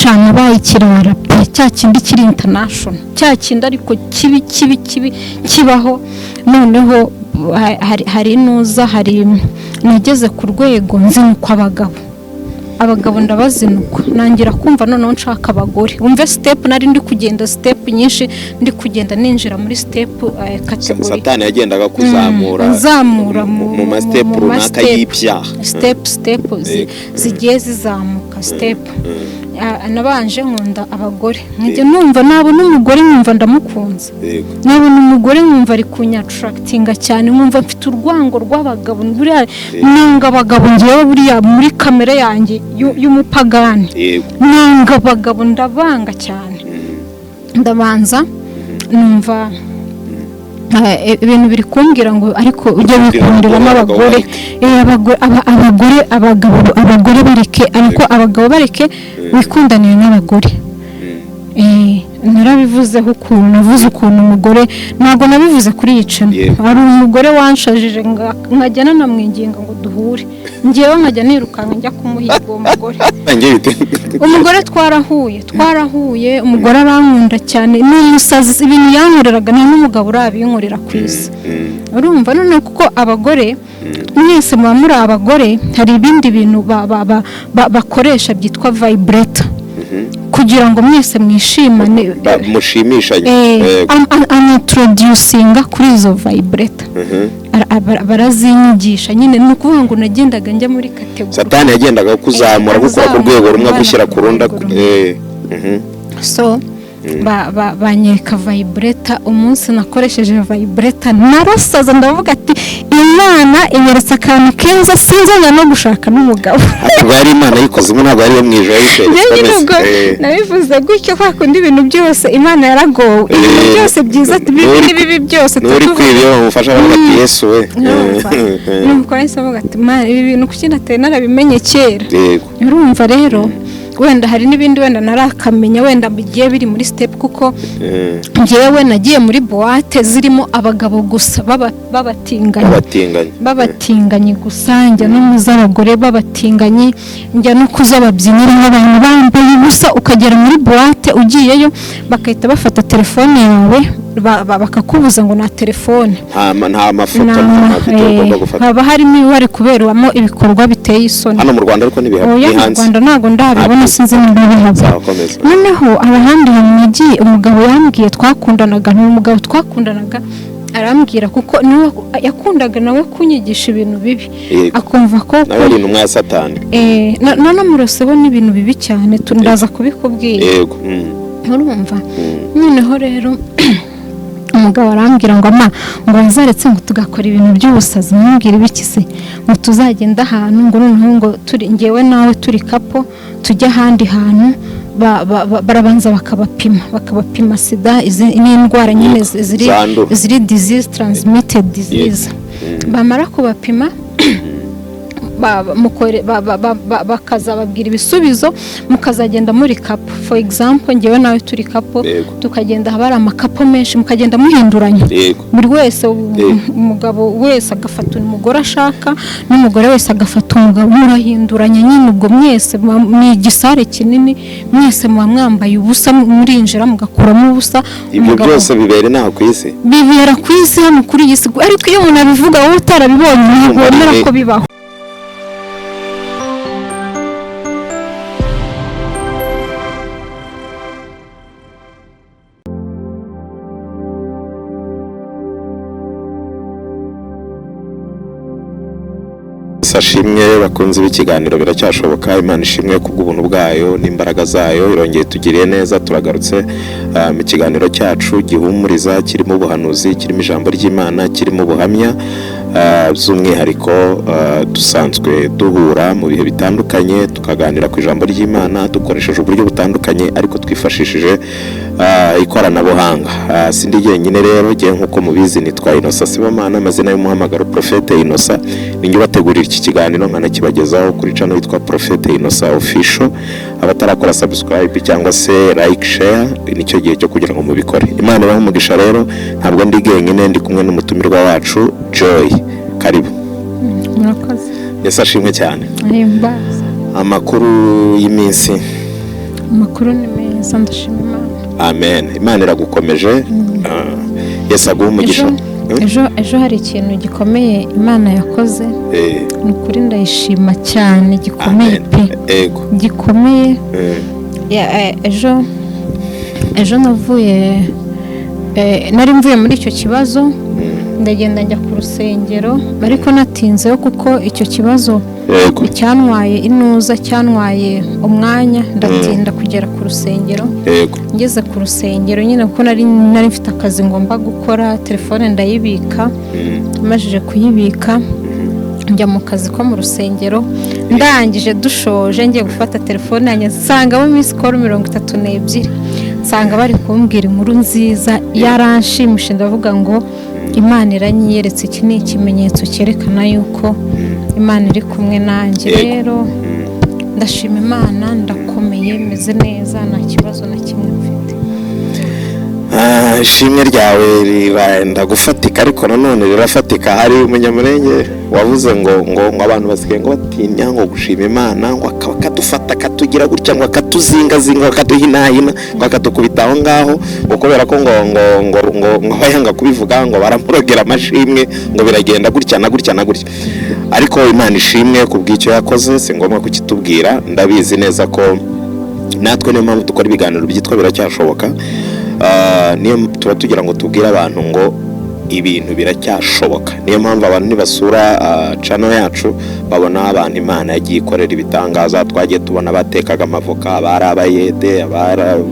cana bayikirara pe cya kindi kiri international cya kindi ariko kibi kibaho noneho hari nuza hari nageze ku rwego nzinukwa abagabo ndabazinukwa nangira kumva noneho nshaka abagore umve step nari ndi kugenda step nyinshi ndi kugenda ninjira muri step category Satani yagendaga kuzamura mu ma step runaka y'ibyaha step zigiye zizamuka step nabanje nkunda abagore nkajya numva nabo n'umugore nkumva ndamukunze nabo n'umugore nkumva ari kunyattractinga cyane nkumva mfite urwango rw'abagabo buriya nanga abagabo ngiye buriya muri kamera yanjye y'umupagani nanga abagabo ndabanga cyane ndabanza numva ibintu biri kumbwira ngo ariko ujye wikundira n'abagore abagore bareke ariko abagabo bareke wikundanira n'abagore narabivuzeho ukuntu navuze ukuntu umugore ntabwo nabivuze kuri yicana hari umugore wanshajije nkajyana namwinginga ngo duhure ngewe nkajya nirukanka njya kumuhiga uwo mugore umugore twarahuye umugore arankunda cyane n'umusazi ibintu yankoreraga nta n'umugabo urabinkorera ku isi urumva none kuko abagore mwese muba muri abagore hari ibindi bintu bakoresha byitwa vibrator kugira ngo mwese mwishimane mushimishanye anatroducinga kuri izo vibrator barazinyigisha nyine ni ukuvuga ngo nagendaga njya muri category Satani yagendaga kuzamura gukora ku rwego rumwe gushyira ku rundi so banyereka vibrator umunsi nakoresheje vibrator narasaza ndavuga ati Imana inyeretse akantu keza sinzanya no gushaka n'umugabo bari Imana yikozemo ntabwo ari yo mwijoro nabivuze gutyo kwa kundi ibintu byose Imana yaragowe ibintu byose byiza bibi byose turi kwibyo umufasha bati Yesu we nuko nahisavuga ati ibi bintu kuki nateye narabimenye kera urumva rero wenda hari n'ibindi wenda narakamenya wenda bigiye biri muri step kuko ngewe nagiye muri boîte zirimo abagabo gusa babatinganye gusa njya no muzabagore babatinganye njya no kuzababyinira n'abantu bambaye gusa ukagera muri boîte ugiyeyo bakahita bafata telefone yawe bakakubuza ngo na telefone nta mafoto nta video ugomba gufata haba harimo ibari kuberamo ibikorwa biteye isoni hano mu Rwanda ariko nibihabi hanze mu Rwanda ntago ndabibona sinzi niba bihaza noneho abahandi mu mujyi umugabo yambwiye twakundanaga arambwira kuko niwe yakundaga nawe kunyigisha ibintu bibi akumva ko nawe ari umwe ya Satani none muroseho n'ibintu bibi cyane tundaza kubikubwira yego urumva noneho rero umugabo arambwira ngo ngo nzaretse ngo tugakora ibintu by'ubusazi mwambwira ibiki se ngo tuzagenda ahantu ngo noneho ngo turi ngewe nawe turi kapo tujya ahandi hantu barabanza bakabapima sida n'indwara nyine ziri disease transmitted disease bamara kubapima bakazababwira ibisubizo mukazagenda muri kapo for example ngewe nawe turi kapo tukagenda habari amakapo menshi mukagenda muhinduranya buri wese umugabo wese agafata umugore ashaka n'umugore wese agafata umugabo murahinduranya nyine ubwo mwese ni igisare kinini mwese muba mwambaye ubusa murinjira mugakuramo ubusa ibyo byose bibera naho ku isi bibera ku isi hano kuri iyi si ariko iyo umuntu abivuga wowe utarabibonye ntabwo wemera ko bibaho Sashimwe bakunze b'ikiganiro biracyashoboka Imana ishimwe kubw'ubuntu bwayo n'imbaraga zayo irongeye tugiriye neza turagarutse mu kiganiro cyacu gihumuriza kirimo ubuhanuzi kirimo ijambo ry'Imana kirimo ubuhamya by'umwihariko dusanzwe duhura mu bihe bitandukanye tukaganira ku ijambo ry'Imana dukoresheje uburyo butandukanye ariko twifashishije ikoranabuhanga sindi jyenyine rero giye nkuko mubizi nitwa Innocent Sibomana amazina y'umuhamagaro Prophète Innocent ninjye bategurira iki kiganiro nkanakibagezaho kuri channel yitwa Prophète Innocent Official abatarakora subscribe cyangwa se like share nicyo gihe cyo kugira ngo mubikore Imana ibahe umugisha rero ntabwo ndi jyenyine ndi kumwe n'umutumirwa wacu Joy karibu murakoze yesashimwe cyane ayimbaza amakuru y'iminsi Amakuru ni meza, ndashima Imana. Amen. Imana iragukomeje. Yesu aguhe umugisha. Ejo hari ikintu gikomeye Imana yakoze. Ni ukuri ndayishima cyane, gikomeye pe. Gikomeye. Ejo navuye nari mvuye muri icyo kibazo, ndagenda njya ku rusengero, ariko natinzeho kuko icyo kibazo cyantwaye inuza, cyantwaye umwanya, ndatinda kugera ku rusengero. Ngeze ku rusengero nyine kuko nari mfite akazi ngomba gukora, telefone ndayibika, amajije kuyibika njya mu kazi ko mu rusengero. Ndangije dushoje ngiye gufata telefone yanjye, nsanga mu miss call 32, nsanga bari kumbwira inkuru nziza yaranshimishije. Ndavuga ngo Imana iranyiyeretse, iki ni ikimenyetso cyerekana yuko Imana iri kumwe nanjye. Rero ndashima Imana, ndakomeye, meze neza, nta kibazo na kimwe mfite. Ishimwe ryawe rirenda gufatika, ariko nanone rirafatika. Hari umunyamurenge wavuze ngo abantu basigaye ngo batinya ngo gushima Imana, ngo akadufata akatugira gutya, ngo akatuzingazinga, akaduhinahina, ngo akatukubita aho ngaho, kubera ko ngo bayanga kubivuga, ngo baramurogera amashimwe, ngo biragenda gutya na gutya na gutya. Ariko Imana ishimwe kubw'icyo yakoze, si ngombwa kukitubwira. Ndabizi neza ko natwe niyo mpamvu dukora ibiganiro byitwa Biracyashoboka. Niyo tuba tugira ngo tubwire abantu ngo ibintu biracyashoboka. Niyo mpamvu abantu nibasura channel yacu babona abantu Imana yagiye ikorera ibitangaza. Twagiye tubona batekaga amavoka, bari abayede,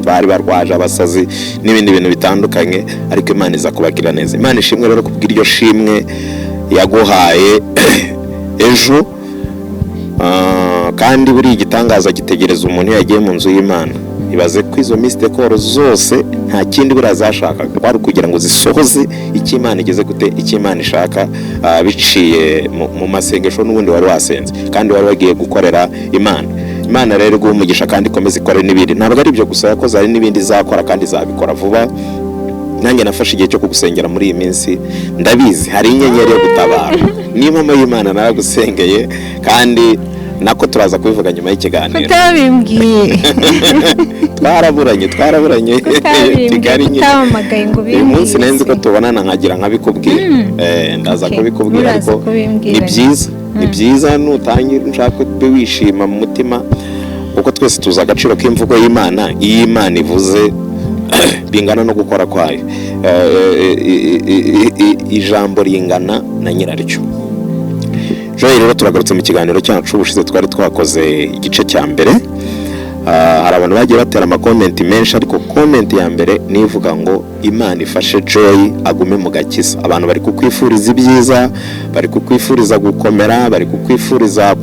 bari barwaje abasazi n'ibindi bintu bitandukanye, ariko Imana iza kubagira neza. Imana ishimwe rero kubw'iryo shimwe yaguhaye ejo. Kandi buri igitangaza gitegereza umuntu yagiye mu nzu y'Imana. Ibaze ko izo miste call zose nta kindi burazashakaga, kwari kugira ngo zisohoze icyo Imana igeze gute, icyo Imana ishaka, biciye mu masengesho n'ubundi wari wasenze kandi wari wagiye gukorera Imana. Imana rero iguha umugisha kandi ikomeze ikore n'ibindi. Ntabwo ari ibyo gusa yakoze, hari n'ibindi izakora kandi izabikora vuba. Nanjye nafashe igihe cyo kugusengera muri iyi minsi, ndabizi hari inyenyeri yo gutabara. Niyo mpamvu y'Imana naragusengeye, kandi nako turaza kubivuga nyuma y'ikiganiro. Utabimbwiye. Twaraburanye Kigali nyine. Utamagaye ngo bimbwiye. Uyu munsi nzi ko tubonana nkagira nkabikubwira. Ndaza kubikubwira, ariko ni byiza nutangira nshaka ko wishima mu mutima, kuko twese tuzi agaciro k'imvugo y'Imana. Iyo Imana ivuze bingana no gukora kwayo. Ijambo ringana na nyiraryo. Joy, rero turagarutse mu kiganiro cyacu. Ubushize twari twakoze igice cya mbere. Hari abantu bagiye batera amakomenti menshi, ariko komenti ya mbere nivuga ngo Imana ifashe Joy agume mu gakiza. Abantu bari kukwifuriza ibyiza, bari kukwifuriza gukomera, bari kukwifuriza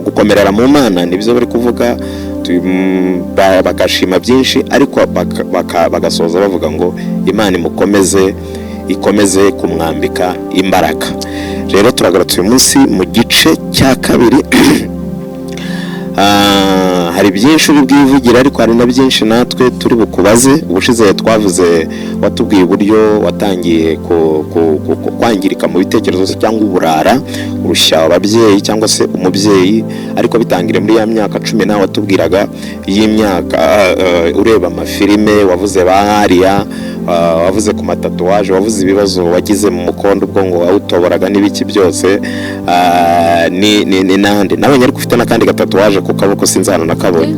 gukomerera mu Mana, nibyo bari kuvuga. Bakashima byinshi, ariko bagasoza bavuga ngo Imana ikomeze kumwambika imbaraga. Rero turagarutse uyu munsi mu gice cya kabiri. Hari byinshi uri bwivugira, ariko hari na byinshi natwe turi bukubaze. Ubushize twavuze, watubwiye uburyo watangiye kwangirika mu bitekerezo cyangwa uburara, urushya ababyeyi cyangwa se umubyeyi, ariko bitangire muri ya myaka 10 nawe watubwiraga y'imyaka. Ureba amafilime, wavuze ba Aria, wavuze ku matatuwaje, wavuze ibibazo wagize mu mukondo ubwo ngo wawutoboraga n'ibiki byose. Ni nande nabonye ariko ufite nakandi gatatuwaje ku kaboko, sinzana nakabonye.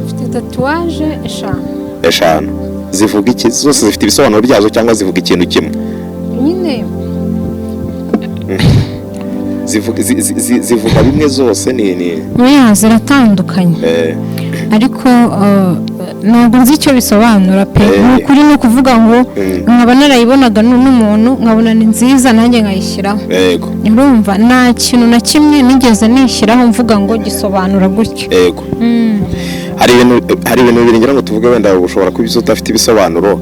Ufite tatuwaje 5 zivuga iki? Zose zifite ibisobanuro byazo cyangwa zivuga ikintu kimwe? Nyine zivuga bimwe zose. ni ziratandukanye, ariko ntabwo nzi icyo bisobanura pe. Ukuri ni ukuvuga ngo nkaba narayibonaga n'umuntu nkabona ni nziza, nanjye nkayishyiraho. Urumva nta kintu na kimwe nigeze nishyiraho mvuga ngo gisobanura gutyo. Hari ibintu bibiri ngira ngo tuvuge, wenda ushobora kubizo udafite ibisobanuro.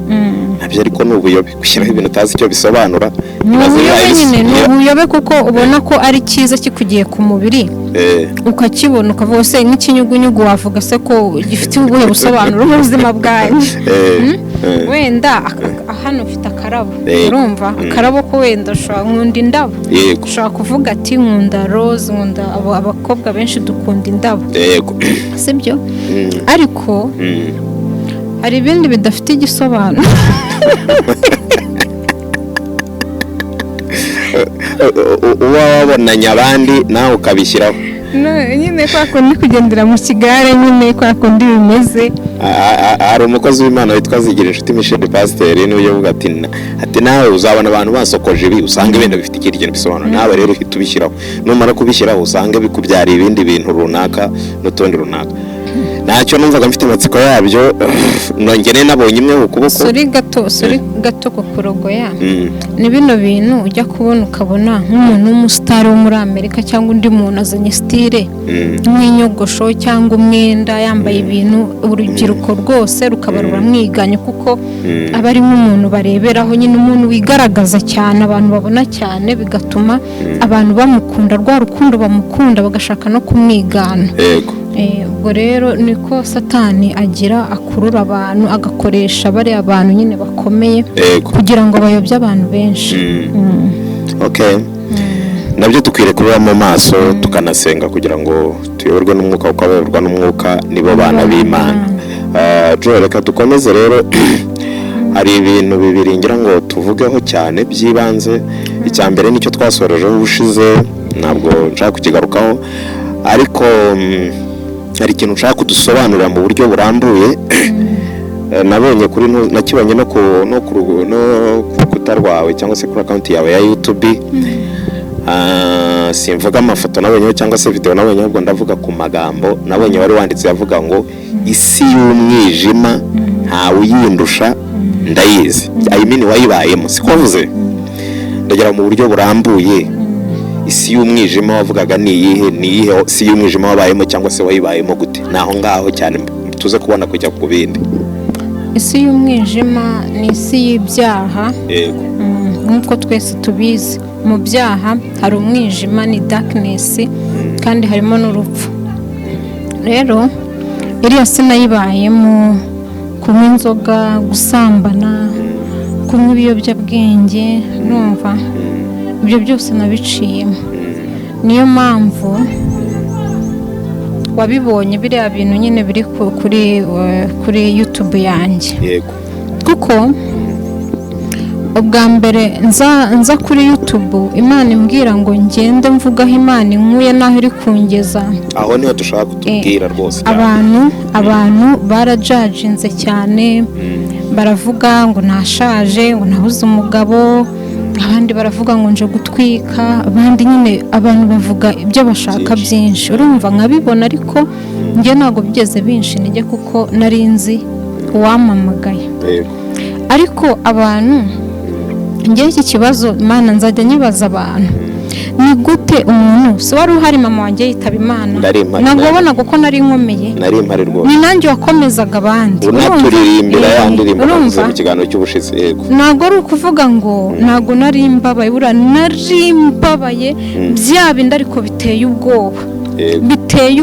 nabyo ariko ni ubuyobe gushyiraho ibintu utazi icyo bisobanura. Ni ubuyobe kuko ubona ko ari cyiza kikugiye ku mubiri ukakibona ukavuga se nk'ikinyugunyugu wavuga se ko gifite ubuhe busobanuro mu buzima bwanjye. Wenda hano ufite akarabo urumva akarabo ko wenda ushobora nkunda indabo ushobora kuvuga ati nkunda rose nkunda abakobwa benshi dukunda indabo sibyo ariko hari ibindi bidafite igisobanuro. uba wabonanye abandi nawe ukabishyiraho nyine kwa kundi kugendera mu kigare nyine kwa kundi bimeze. Hari umukozi w'Imana witwa Zigirinshuti Michel Pasiteri niwe uvuga ati nawe uzabona abantu basokoje ibi usanga ibintu bifite ikindi kintu bisobanura nawe rero uhita ubishyiraho numara kubishyiraho usanga bikubyara ibindi bintu runaka n'utundi runaka. Ntacyo numvaga mfite amatsiko yabyo nongere nabonye imwe ukuboko suri gato ku kurogoya ni bino bintu ujya kubona ukabona nk'umuntu w'umusitari wo muri Amerika cyangwa undi muntu azanye style nk'inyogosho cyangwa umwenda yambaye ibintu urubyiruko rwose rukaba ruramwiganye kuko aba ari nk'umuntu bareberaho nyine umuntu wigaragaza cyane abantu babona cyane bigatuma abantu bamukunda rwa rukundo bamukunda bagashaka no kumwigana. Ubwo rero niko Satani agira akurura abantu agakoresha bari abantu nyine bakomeye kugira ngo bayobye abantu benshi. Nabyo dukwiriye kureba mu maso tukanasenga kugira ngo tuyoborwe n'umwuka kuko abayoborwa n'umwuka nibo bana b'Imana. Joel reka dukomeze rero hari ibintu bibiri ngira ngo tuvugeho cyane by'ibanze. Icya mbere nicyo twasorejeho ubushize ntabwo nshaka kukigarukaho ariko hari ikintu nshaka kudusobanurira mu buryo burambuye. Nabonye kuri nakibonye no ku rukuta rwawe cyangwa se kuri account yawe ya YouTube. Simvuga amafoto nabonyeho cyangwa se video nabonyeho ubwo ndavuga ku magambo nabonye wari wanditse yavuga ngo isi y'umwijima ntawe uyindusha ndayizi. Wayibayemo siko wavuze ndagira mu buryo burambuye isi y'umwijima wavugaga ni iyihe isi y'umwijima wabayemo cyangwa se wayibayemo gute naho ngaho cyane tuze kubona kujya ku bindi. Isi y'umwijima ni isi y'ibyaha nk'uko twese tubizi mu byaha hari umwijima ni darkness kandi harimo n'urupfu. Rero iriya si nayibayemo kunywa inzoga gusambana kunywa ibiyobyabwenge numva ibyo byose nabiciyemo. Niyo mpamvu wabibonye biriya bintu nyine biri kuri YouTube yanjye kuko ubwa mbere nza kuri YouTube Imana imbwira ngo ngende mvugaho Imana inkuye naho iri kungeza aho niho dushaka kutubwira rwose. abantu barajajinze cyane baravuga ngo nashaje ngo nabuze umugabo abandi baravuga ngo nje gutwika abandi nyine abantu bavuga ibyo bashaka byinshi urumva nkabibona ariko njye ntabwo bigeze binshi nige kuko nari nzi uwamamagaye. Ariko abantu njye iki kibazo Imana nzajya nyibaza abantu ni gute umuntu si wari uhari mama wanjye yitaba Imana ntabwo wabonaga ko nari nkomeye nari mpari rwose ni nanjye wakomezaga abandi unaturirimbira yandirimbo mu kiganiro cy'ubushize. Ntabwo ari ukuvuga ngo ntabwo nari mbabaye nari mbabaye bya bindi ariko biteye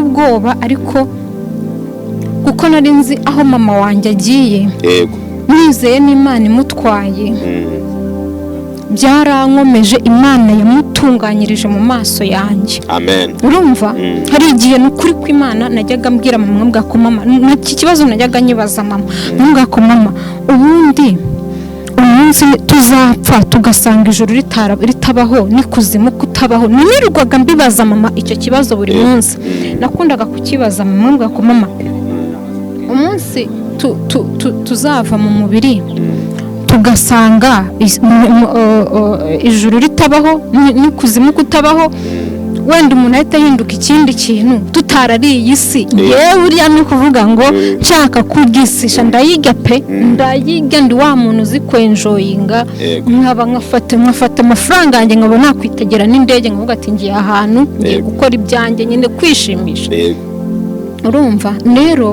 ubwoba ariko kuko nari nzi aho mama wanjye agiye nizeye n'Imana imutwaye byarankomeje Imana yamutunganyirije mu maso yanjye. Urumva hari igihe n'ukuri kw'Imana najyaga mbwira mama mbwa ko mama n'iki kibazo najyaga nyibaza mama mbwa ko mama ubundi umunsi tuzapfa tugasanga ijuru ritabaho n'ikuzimu kutabaho nirirwaga mbibaza mama icyo kibazo buri munsi nakundaga kukibaza mama mbwa ko mama umunsi tuzava mu mubiri tugasanga ijuru ritabaho n'ikuzimu kutabaho wenda umuntu ahita ahinduka ikindi kintu tutarariye isi yewe uriya ni kuvuga ngo nshaka kurwisisha ndayiga ndi wa muntu uzi kwenjoyinga nkaba nkafata amafaranga yanjye nkaba nakwitegera n'indege nkavuga ati ngiye ahantu ngiye gukora ibyanjye nyine kwishimisha. Urumva rero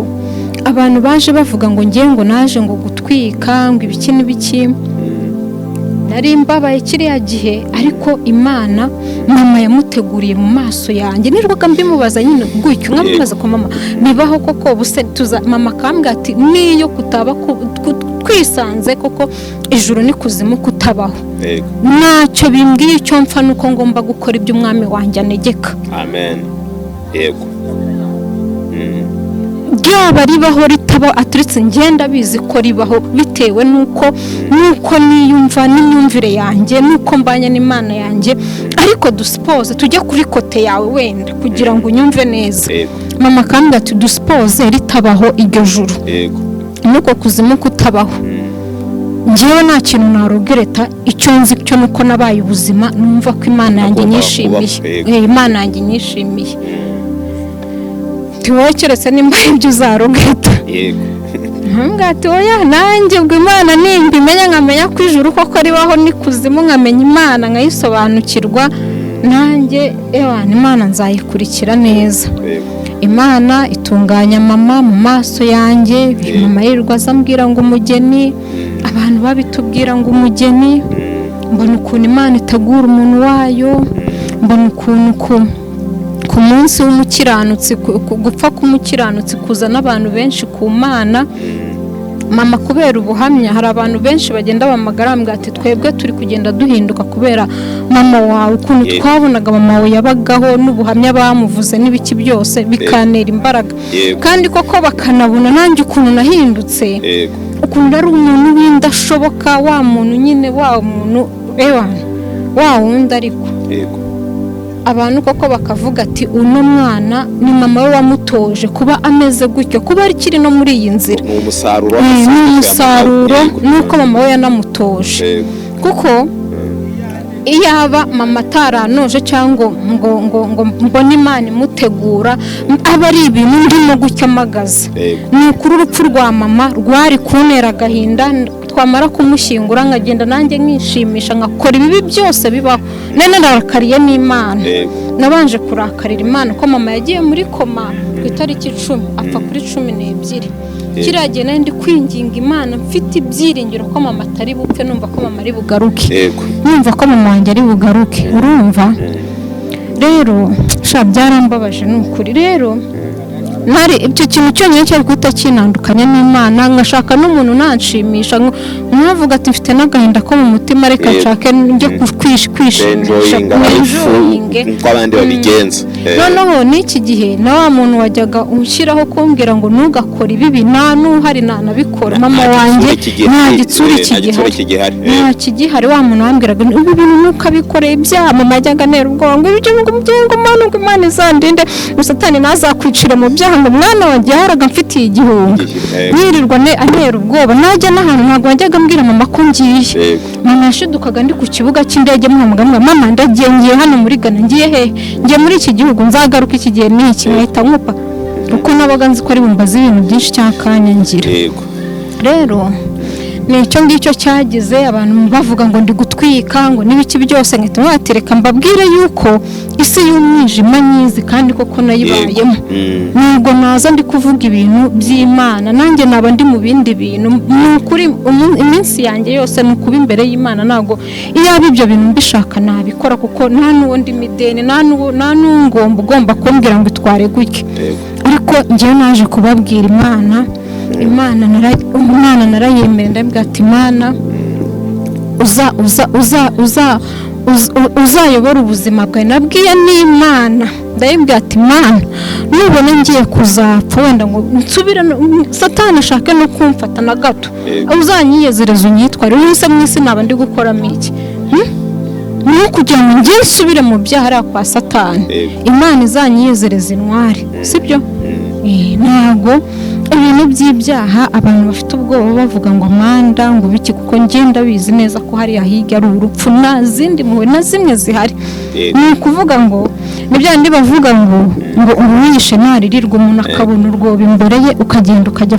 abantu baje bavuga ngo ngiye ngo naje ngo gutwika ngo ibiki n'ibiki, nari mbabaye kiriya gihe, ariko Imana mama yamuteguriye mu maso yanjye. Nirwaga mbimubaza nyine gutyo, nkamubaza ko mama bibaho koko buse mama akambwira ati niyo kutaba twisanze koko ijuru ni kuzimu kutabaho, ntacyo bimbwiye, icyo mpfa nuko ngomba gukora ibyo umwami wanjye anegeka. Amen. Yego. Ryaba ribaho ritaba aturetse ngenda bizi ko ribaho, bitewe nuko niyumva n'imyumvire yanjye, nuko mbanye n'Imana yanjye. Ariko duspose tujya kuri kote yawe wenda kugira ngo unyumve neza. Mama kandi ati duspose ritabaho iryo juru, nuko kuzimu kutabaho. Njyewe nta kintu narogereta, icyo nzi cyo nuko nabaye ubuzima, numva ko Imana yanjye nyishimiye. Imana yanjye nyishimiye. Wowe keretse nimba ibyo uzarogeta. Yego. Ntangati oya nanjye ubwo Imana nimbimenya nkamenya ko ijuru koko ribaho ni kuzimu, nkamenya Imana nkayisobanukirwa, nanjye Imana nzayikurikira neza. Imana itunganya mama mu maso yanjye. Mama yirirwa azambwira ngo umugeni, abantu babitubwira ngo umugeni, mbona ukuntu Imana itegura umuntu wayo, mbona ukuntu ku munsi w'umukiranutsi, gupfa k'umukiranutsi kuzana abantu benshi ku Mana. Mama kubera ubuhamya, hari abantu benshi bagenda bamagara bambwira ati twebwe turi kugenda duhinduka kubera mama wawe, ukuntu twabonaga mama wawe yabagaho, n'ubuhamya bamuvuze n'ibiki byose bikanera imbaraga, kandi koko bakanabona nanjye ukuntu nahindutse, ukuntu ari umuntu w'indashoboka, wa muntu nyine, wa muntu wa wundi. Ariko abantu koko bakavuga ati uno mwana ni mama we wamutoje kuba ameze gutyo, kuba akiri no muri iyi nzira. Ni umusaruro nuko mama we yanamutoje. Kuko iyaba mama ataranoje cyangwa ngo mbone Imana imutegura, aba ari ibintu ndimo gutya amagaza. Ni ukuri urupfu rwa mama rwari kuntera agahinda, twamara kumushyingura nkagenda nanjye nkishimisha, nkakora ibibi byose bibaho. Nene narakariye n'Imana, nabanje kurakarira Imana ko mama yagiye muri koma ku itariki 10, apfa kuri 12. Kiriya gihe nari ndi kwinginga Imana, mfite ibyiringiro ko mama atari bupfe, numva ko mama ari bugaruke, numva ko mama wanjye ari bugaruke. Urumva rero byarambabaje n'ukuri. Rero nari ibyo kintu cyonyine cyari guhita kinandukanya n'Imana, ngashaka n'umuntu nanshimisha, nkavuga ati mfite n'agahinda ko mu mutima, reka nshake njye kwishimisha nk'abandi babigenza. Noneho n'iki gihe na wa muntu wajyaga unshyiraho kumbwira ngo ntugakore ibibi, nta n'uhari nanabikora. Mama wanjye nta gitsuri kigihari, nta kigihari. Wa muntu wambwiraga ubu bintu ntukabikoreye ibyaha, mama yajyaga ntera ubwoba ngo ibyo ngo Imana izandinde, Satani nazakwicira mu byaha, ngo mwana wanjye yaraga mfitiye igihunga. Nirirwa antera ubwoba, najya n'ahantu ntabwo wajyaga mbwira mama ko ngiye. Mama yashidukaga ndi ku kibuga cy'indege, muhamagara mama ndagiye, ngiye hano muri Ghana. Ngiye he? Ngiye muri iki gihugu, nzagaruka iki gihe n'iki. Nkahita nkupa kuko nabaga nzi ko ari bumbaza ibintu byinshi cyakanya ngira. Rero nicyo ngicyo cyagize abantu bavuga ngo ndi gutwika, ngo n'ibiki byose. Nkahita mwatereka mbabwire yuko isi y'umwijima nyizi, kandi koko nayibayemo. Nubwo naza ndi kuvuga ibintu by'Imana, nanjye naba ndi mu bindi bintu. Nukuri iminsi yanjye yose nukuba imbere y'Imana, ntago iyaba ibyo bintu mbishaka nabikora, kuko nta n'uwo ndi mideni, nta n'ungomba ugomba kumbwira ngo itware gutya. Ariko njyewe naje kubabwira Imana narayemera, ndabwira ati Imana uzayobora ubuzima bwawe. Nabwiye n'Imana, ndayibwira ati Imana nubona ngiye kuzapfa, wenda ngo nsubire Satani ashake no kumfata na gato, uzanyiyezereza unyitware. Wese mu isi naba ndi gukoramo iki? Ni kugira ngo ngiye nsubire mu byaha ari kwa Satani. Imana izanyiyezereza intwari, sibyo? Ntago ibintu by'ibyaha abantu bafite ubwoba bavuga ngo Amanda ngo biki, kuko ngenda bizi neza ko hari hirya ari urupfu, nta zindi mpuhwe na zimwe zihari. ni ukuvuga ngo nibyandi bavuga ngo uwishe naririrwa umuntu akabona urwobo imbere ye ukagenda ukajya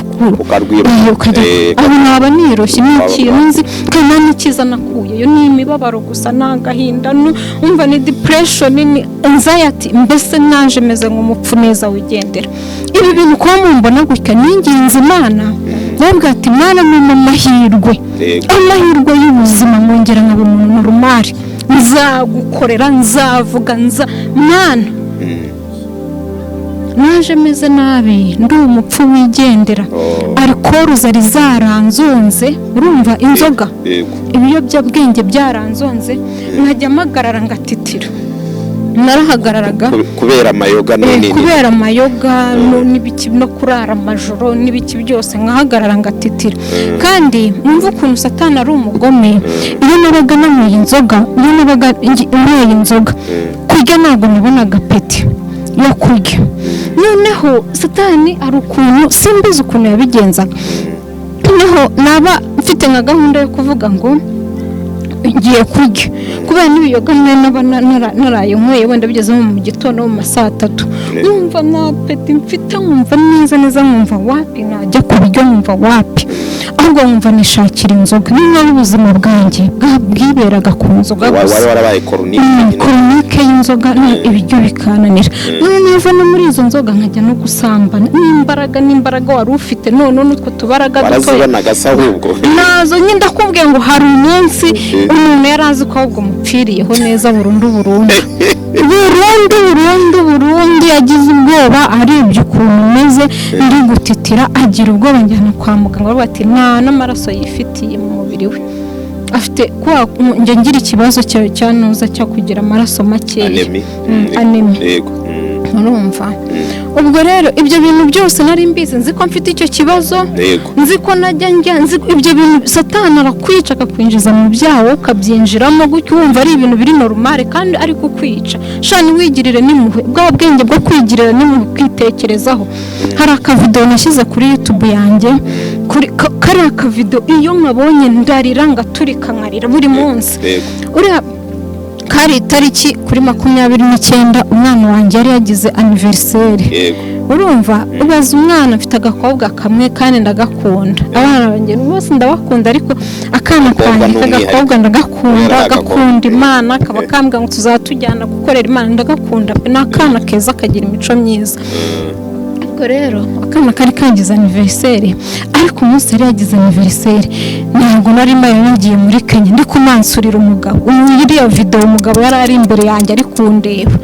abo naba niroshye n'ikintu nzi kandi n'ikiza nakuyeyo ni imibabaro gusa n'agahinda umva ni depression ni anxiety mbese naje meze nk'umupfu neza wigendera ibi bintu kuba mumbona gutya n'ingenzi Imana nabwo ati Imana mu amahirwe y'ubuzima mwongera nkaba umuntu normal nzagukorera nzavuga mwana naje meze nabi ndi umupfu wigendera alcohol zari zaranzonze urumva inzoga ibiyobyabwenge byaranzonze nkajya amagarara ngatitira narahagararaga kubera amayoga n'ibiki no kurara amajoro n'ibiki byose nkahagarara ngatitira kandi mwumva ukuntu Satani ari umugome iyo nabaga nanyweye inzoga kurya ntabwo nabonaga peti yo kurya noneho Satani ari ukuntu simbizi ukuntu yabigenzaga noneho naba mfite nka gahunda yo kuvuga ngo ngiye kurya kubera n'ibiyoga naraye nkweye wenda bigeze mu gitondo mu masaa 3 numva na peti mfite nkumva neza nkumva wapi najya kubiryo nkumva wapi ahubwo nkumva nishakira inzoga niba ubuzima bwanjye bwiberaga ku nzoga wari warabaye koronike y'inzoga ibiryo bikananira neva no muri izo nzoga nkajya no gusambana n'imbaraga wari ufite none n'utwo tubaraga barazibanaga se ahubwo nazo nyine ndakubwiye ngo hari umunsi umuntu yari azi ko ahubwo mupfiriyeho neza burundu yagize ubwoba arebye ukuntu umeze ndi gutitira agira ubwoba njyana kwa muganga baravuga ati nta n'amaraso yifitiye mu mubiri we afite njye ngira ikibazo cyanuza cyo kugira amaraso makeya anemi urumva ubwo rero ibyo bintu byose nari mbizi nzi ko mfite icyo kibazo nzi ko najya ibyo bintu Satani arakwica akakwinjiza mu byawo ukabyinjiramo gutyo wumva ari ibintu biri normal kandi ari kukwica shani wigirire n'impuhwe bwa bwenge bwo kwigirira n'impuhwe kwitekerezaho hari akavideo nashyize kuri YouTube yanjye kari akavideo iyo nkabonye ndarira ngaturika nkarira buri munsi uriya kari itariki kuri 29 umwana wanjye yari yagize anniversaire urumva ubaza umwana mfite agakobwa kamwe kandi ndagakunda abana banjye bose ndabakunda ariko akana kanjye kagakobwa ndagakunda Imana kaba kambwa ngo tuzatujyana gukorera Imana ndagakunda n'akana keza kagira imico myiza rero akana kari kagize anniversaire ariko umunsi yari yagize anniversaire ntabwo nari nagiye muri Kenya ndi kumansurira umugabo iriya video umugabo yari ari imbere yanjye ari kundeba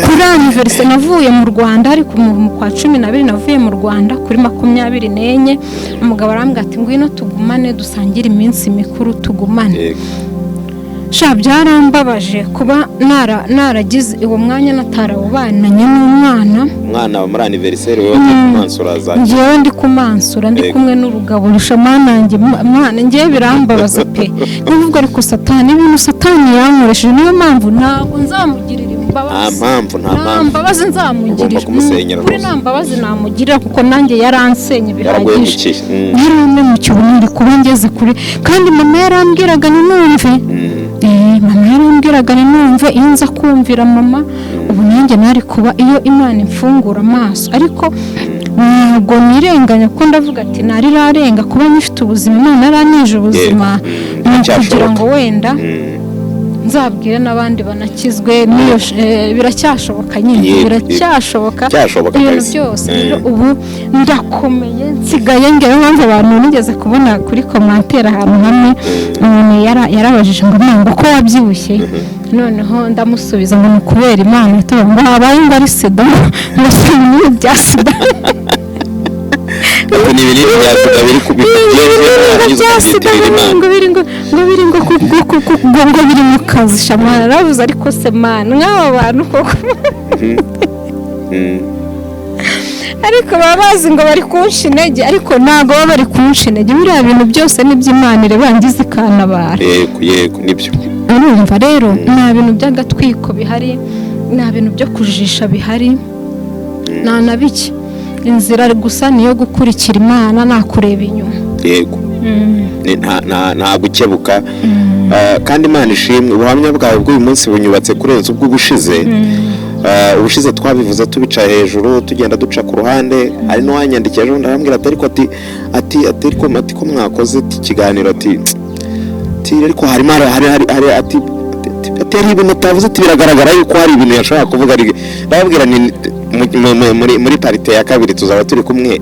kuri anniversaire navuye mu Rwanda ariko mu kwa 12 navuye mu Rwanda kuri 24 umugabo arambwira ati ngwino tugumane dusangire iminsi mikuru tugumane byarambabaje kuba naragize uwo mwanya natarawubananye n'umwana wa muri anniversaire we kumansura azanye ngiye ndi kumansura ndi kumwe n'urugabo rushamanange mwana ngiye birambabaza pe n'ubwo ariko Satani ibintu Satani yankoresheje niyo mpamvu ntabwo nzamugirira nta mbabazi nzamugirira kuri nta mbabazi namugirira kuko nanjye yaransenye bihagije yarame mu cyubuniri kuba ngeze kuri kandi mama yarambwiraga ninumve mama yarambwiraga ninumve iyo nza kumvira mama ubu nanjye nari kuba iyo Imana imfungura amaso ariko ntabwo nirenganya kuko ndavuga ati nari rarenga kuba nyifite ubuzima Imana yaranije ubuzima kugira ngo wenda nzabwire n'abandi banakizwe niyo biracyashoboka nyine biracyashoboka ibintu byose rero ubu ndakomeye nsigaye ngero mpamvu abantu nigeze kubona kuri commentaire ahantu hamwe umuntu yarabajije ngo ntabwo ko wabyibushye noneho ndamusubiza ngo kubera Imana ngo habaye ngo ari sida ngo sinzi bya sida ni ibintu byasida biri ngo biri mu kazi shamara ravuze ariko se man nk'aba bantu koko ariko baba bazi ngo bari kunshi intege ariko ntago baba bari kunshi intege biriya bintu byose n'iby'Imana irebangiza ikanabara yego nibyo urumva rero nta bintu by'agatwiko bihari nta bintu byo kujisha bihari nta na bike inzira gusa niyo gukurikira Imana nakureba inyuma yego nta gukebuka kandi Imana ishimwe ubuhamya bwawe bw'uyu munsi bunyubatse kurenza ubw'ubushize. Ubushize twabivuze tubica hejuru tugenda duca ku ruhande, hari n'uwanyandikiye ejo ndambwira ati ko mwakoze ikiganiro ati ariko harimo hari ibintu utavuze biragaragara yuko hari ibintu yashobora kuvuga. Ndababwira muri parite ya kabiri tuzaba turi kumwe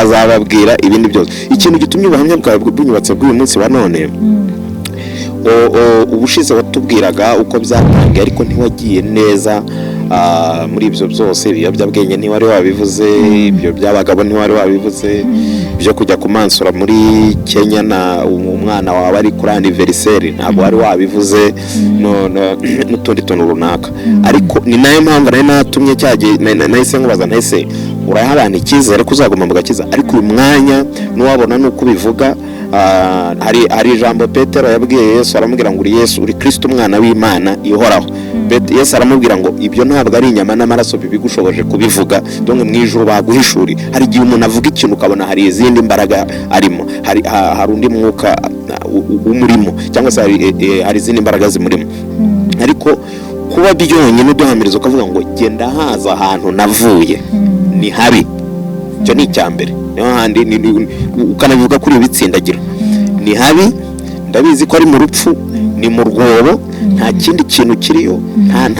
azababwira ibindi byose. Ikintu gitumye ubuhamya bwawe bunyubatse bw'uyu munsi wa none, ubushize watubwiraga uko byatangiye ariko ntiwagiye neza muri ibyo byose. Ibiyobyabwenge ntiwari wabivuze, ibyo by'abagabo ntiwari wabivuze, byo kujya kumansura muri Kenya na umwana wawe ari kuri anniversaire ntabwo wari wabivuze, n'utundi tuntu runaka. Ariko ni nayo mpamvu nari natumye cyagiye nahise nkubaza ntese uraha abantu icyizere ko uzaguma mu gakiza. Ariko uyu mwanya n'uwabona nuko ubivuga, hari ijambo Petero yabwiye Yesu, aramubwira ngo uri Yesu, uri Kristo umwana w'Imana ihoraho. Yesu aramubwira ngo ibyo ntabwo ari inyama n'amaraso bibigushoboje kubivuga, donke mu ijuru baguhishuri. Hari igihe umuntu avuga ikintu ukabona hari izindi mbaraga arimo, hari undi mwuka umurimo, cyangwa se hari izindi mbaraga zimurimo. Ariko kuba byonyine duhamiriza ukavuga ngo genda haza ahantu navuye ni habi, icyo ni icyambere. Niyo handi ukanabivuga kuri ibitsindagira ni habi, ndabizi ko ari mu rupfu, ni mu rwobo, nta kindi kintu kiriyo, nta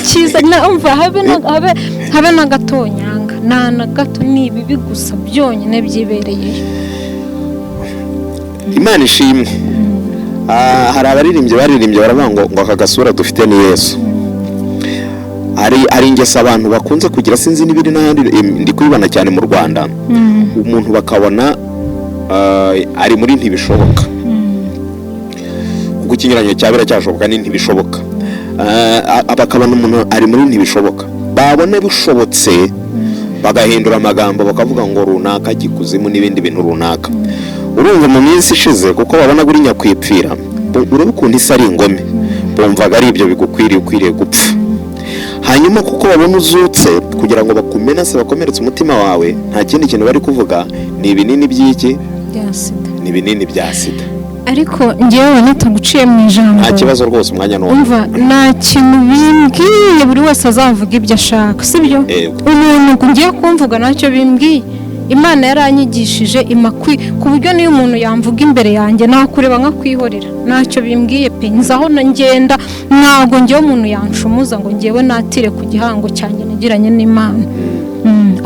cyiza umva habe na gatonyanga, nta na gato, ni ibibi gusa byonyine byibereye. Imana ishimwe. Hari abaririmbyi baravuga ngo aka gasura dufite ni Yesu. Hari ingeso abantu bakunze kugira, sinzi n'ibiri n'ahandi ndi kubibona cyane mu Rwanda. Umuntu bakabona ari muri ntibishoboka, kuko ikinyuranyo cyabera cyashoboka ni ntibishoboka. Bakabona umuntu ari muri ntibishoboka, babone bishobotse bagahindura amagambo bakavuga ngo runaka gikuzimu n'ibindi bintu runaka. Urumva mu minsi ishize kuko babona guri nyakwipfira, urebe ukuntu isa ari ingome, bumvaga ari ibyo ukwiriye gupfa. Hanyuma kuko babona uzutse kugira ngo bakumenase bakomeretse umutima wawe, nta kindi kintu bari kuvuga ni ibinini by'iki bya sida, ni ibinini bya sida. Ariko ngewe nataguciye mu ijambo, nta kibazo rwose umwanya n'uwo. Umva nta kintu bimbwiye, buri wese azavuga ibyo ashaka, sibyo? Umuntu ngiye kumvuga ntacyo bimbwiye. Imana yaranyigishije imakwi ku buryo niyo umuntu yamvuga imbere yanjye nakureba nkakwihorera, ntacyo bimbwiye pe. Nzaho ngenda, ntabwo ngewe umuntu yanshumuza ngo ngewe natire ku gihango cyanjye nagiranye n'Imana.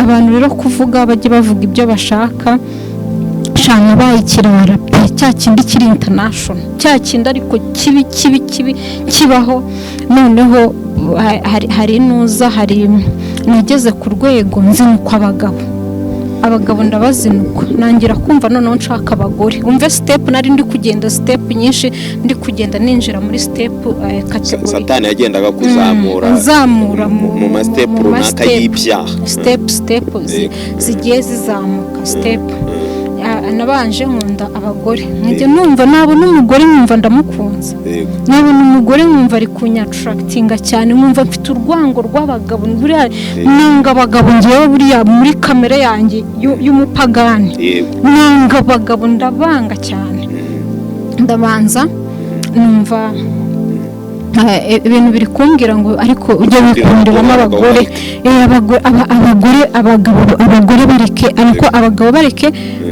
Abantu rero kuvuga bajye bavuga ibyo bashaka, shana bayikirara pe, cya kindi kiri international, cya kindi ariko kibi kibaho. Noneho hari nuza, hari nageze ku rwego nzinuka abagabo ndabazinukwa, nangira kumva noneho nshaka abagore. Umve step nari ndi kugenda step nyinshi, ndi kugenda ninjira muri step category. Satani yagendaga kuzamura mu ma step runaka y'ibyaha, step zigiye zizamuka step. Nabanje nkunda abagore, nkajya numva nabona umugore nkumva ndamukunze, nabona umugore nkumva ari kunyattractinga cyane, nkumva mfite urwango rw'abagabo. Buriya nanga abagabo ngewe, buriya muri kamere yanjye y'umupagani nanga abagabo, ndabanga cyane. Ndabanza numva ibintu biri kumbwira ngo ariko ujye wikundiramo abagore, abagore bareke, ariko abagabo bareke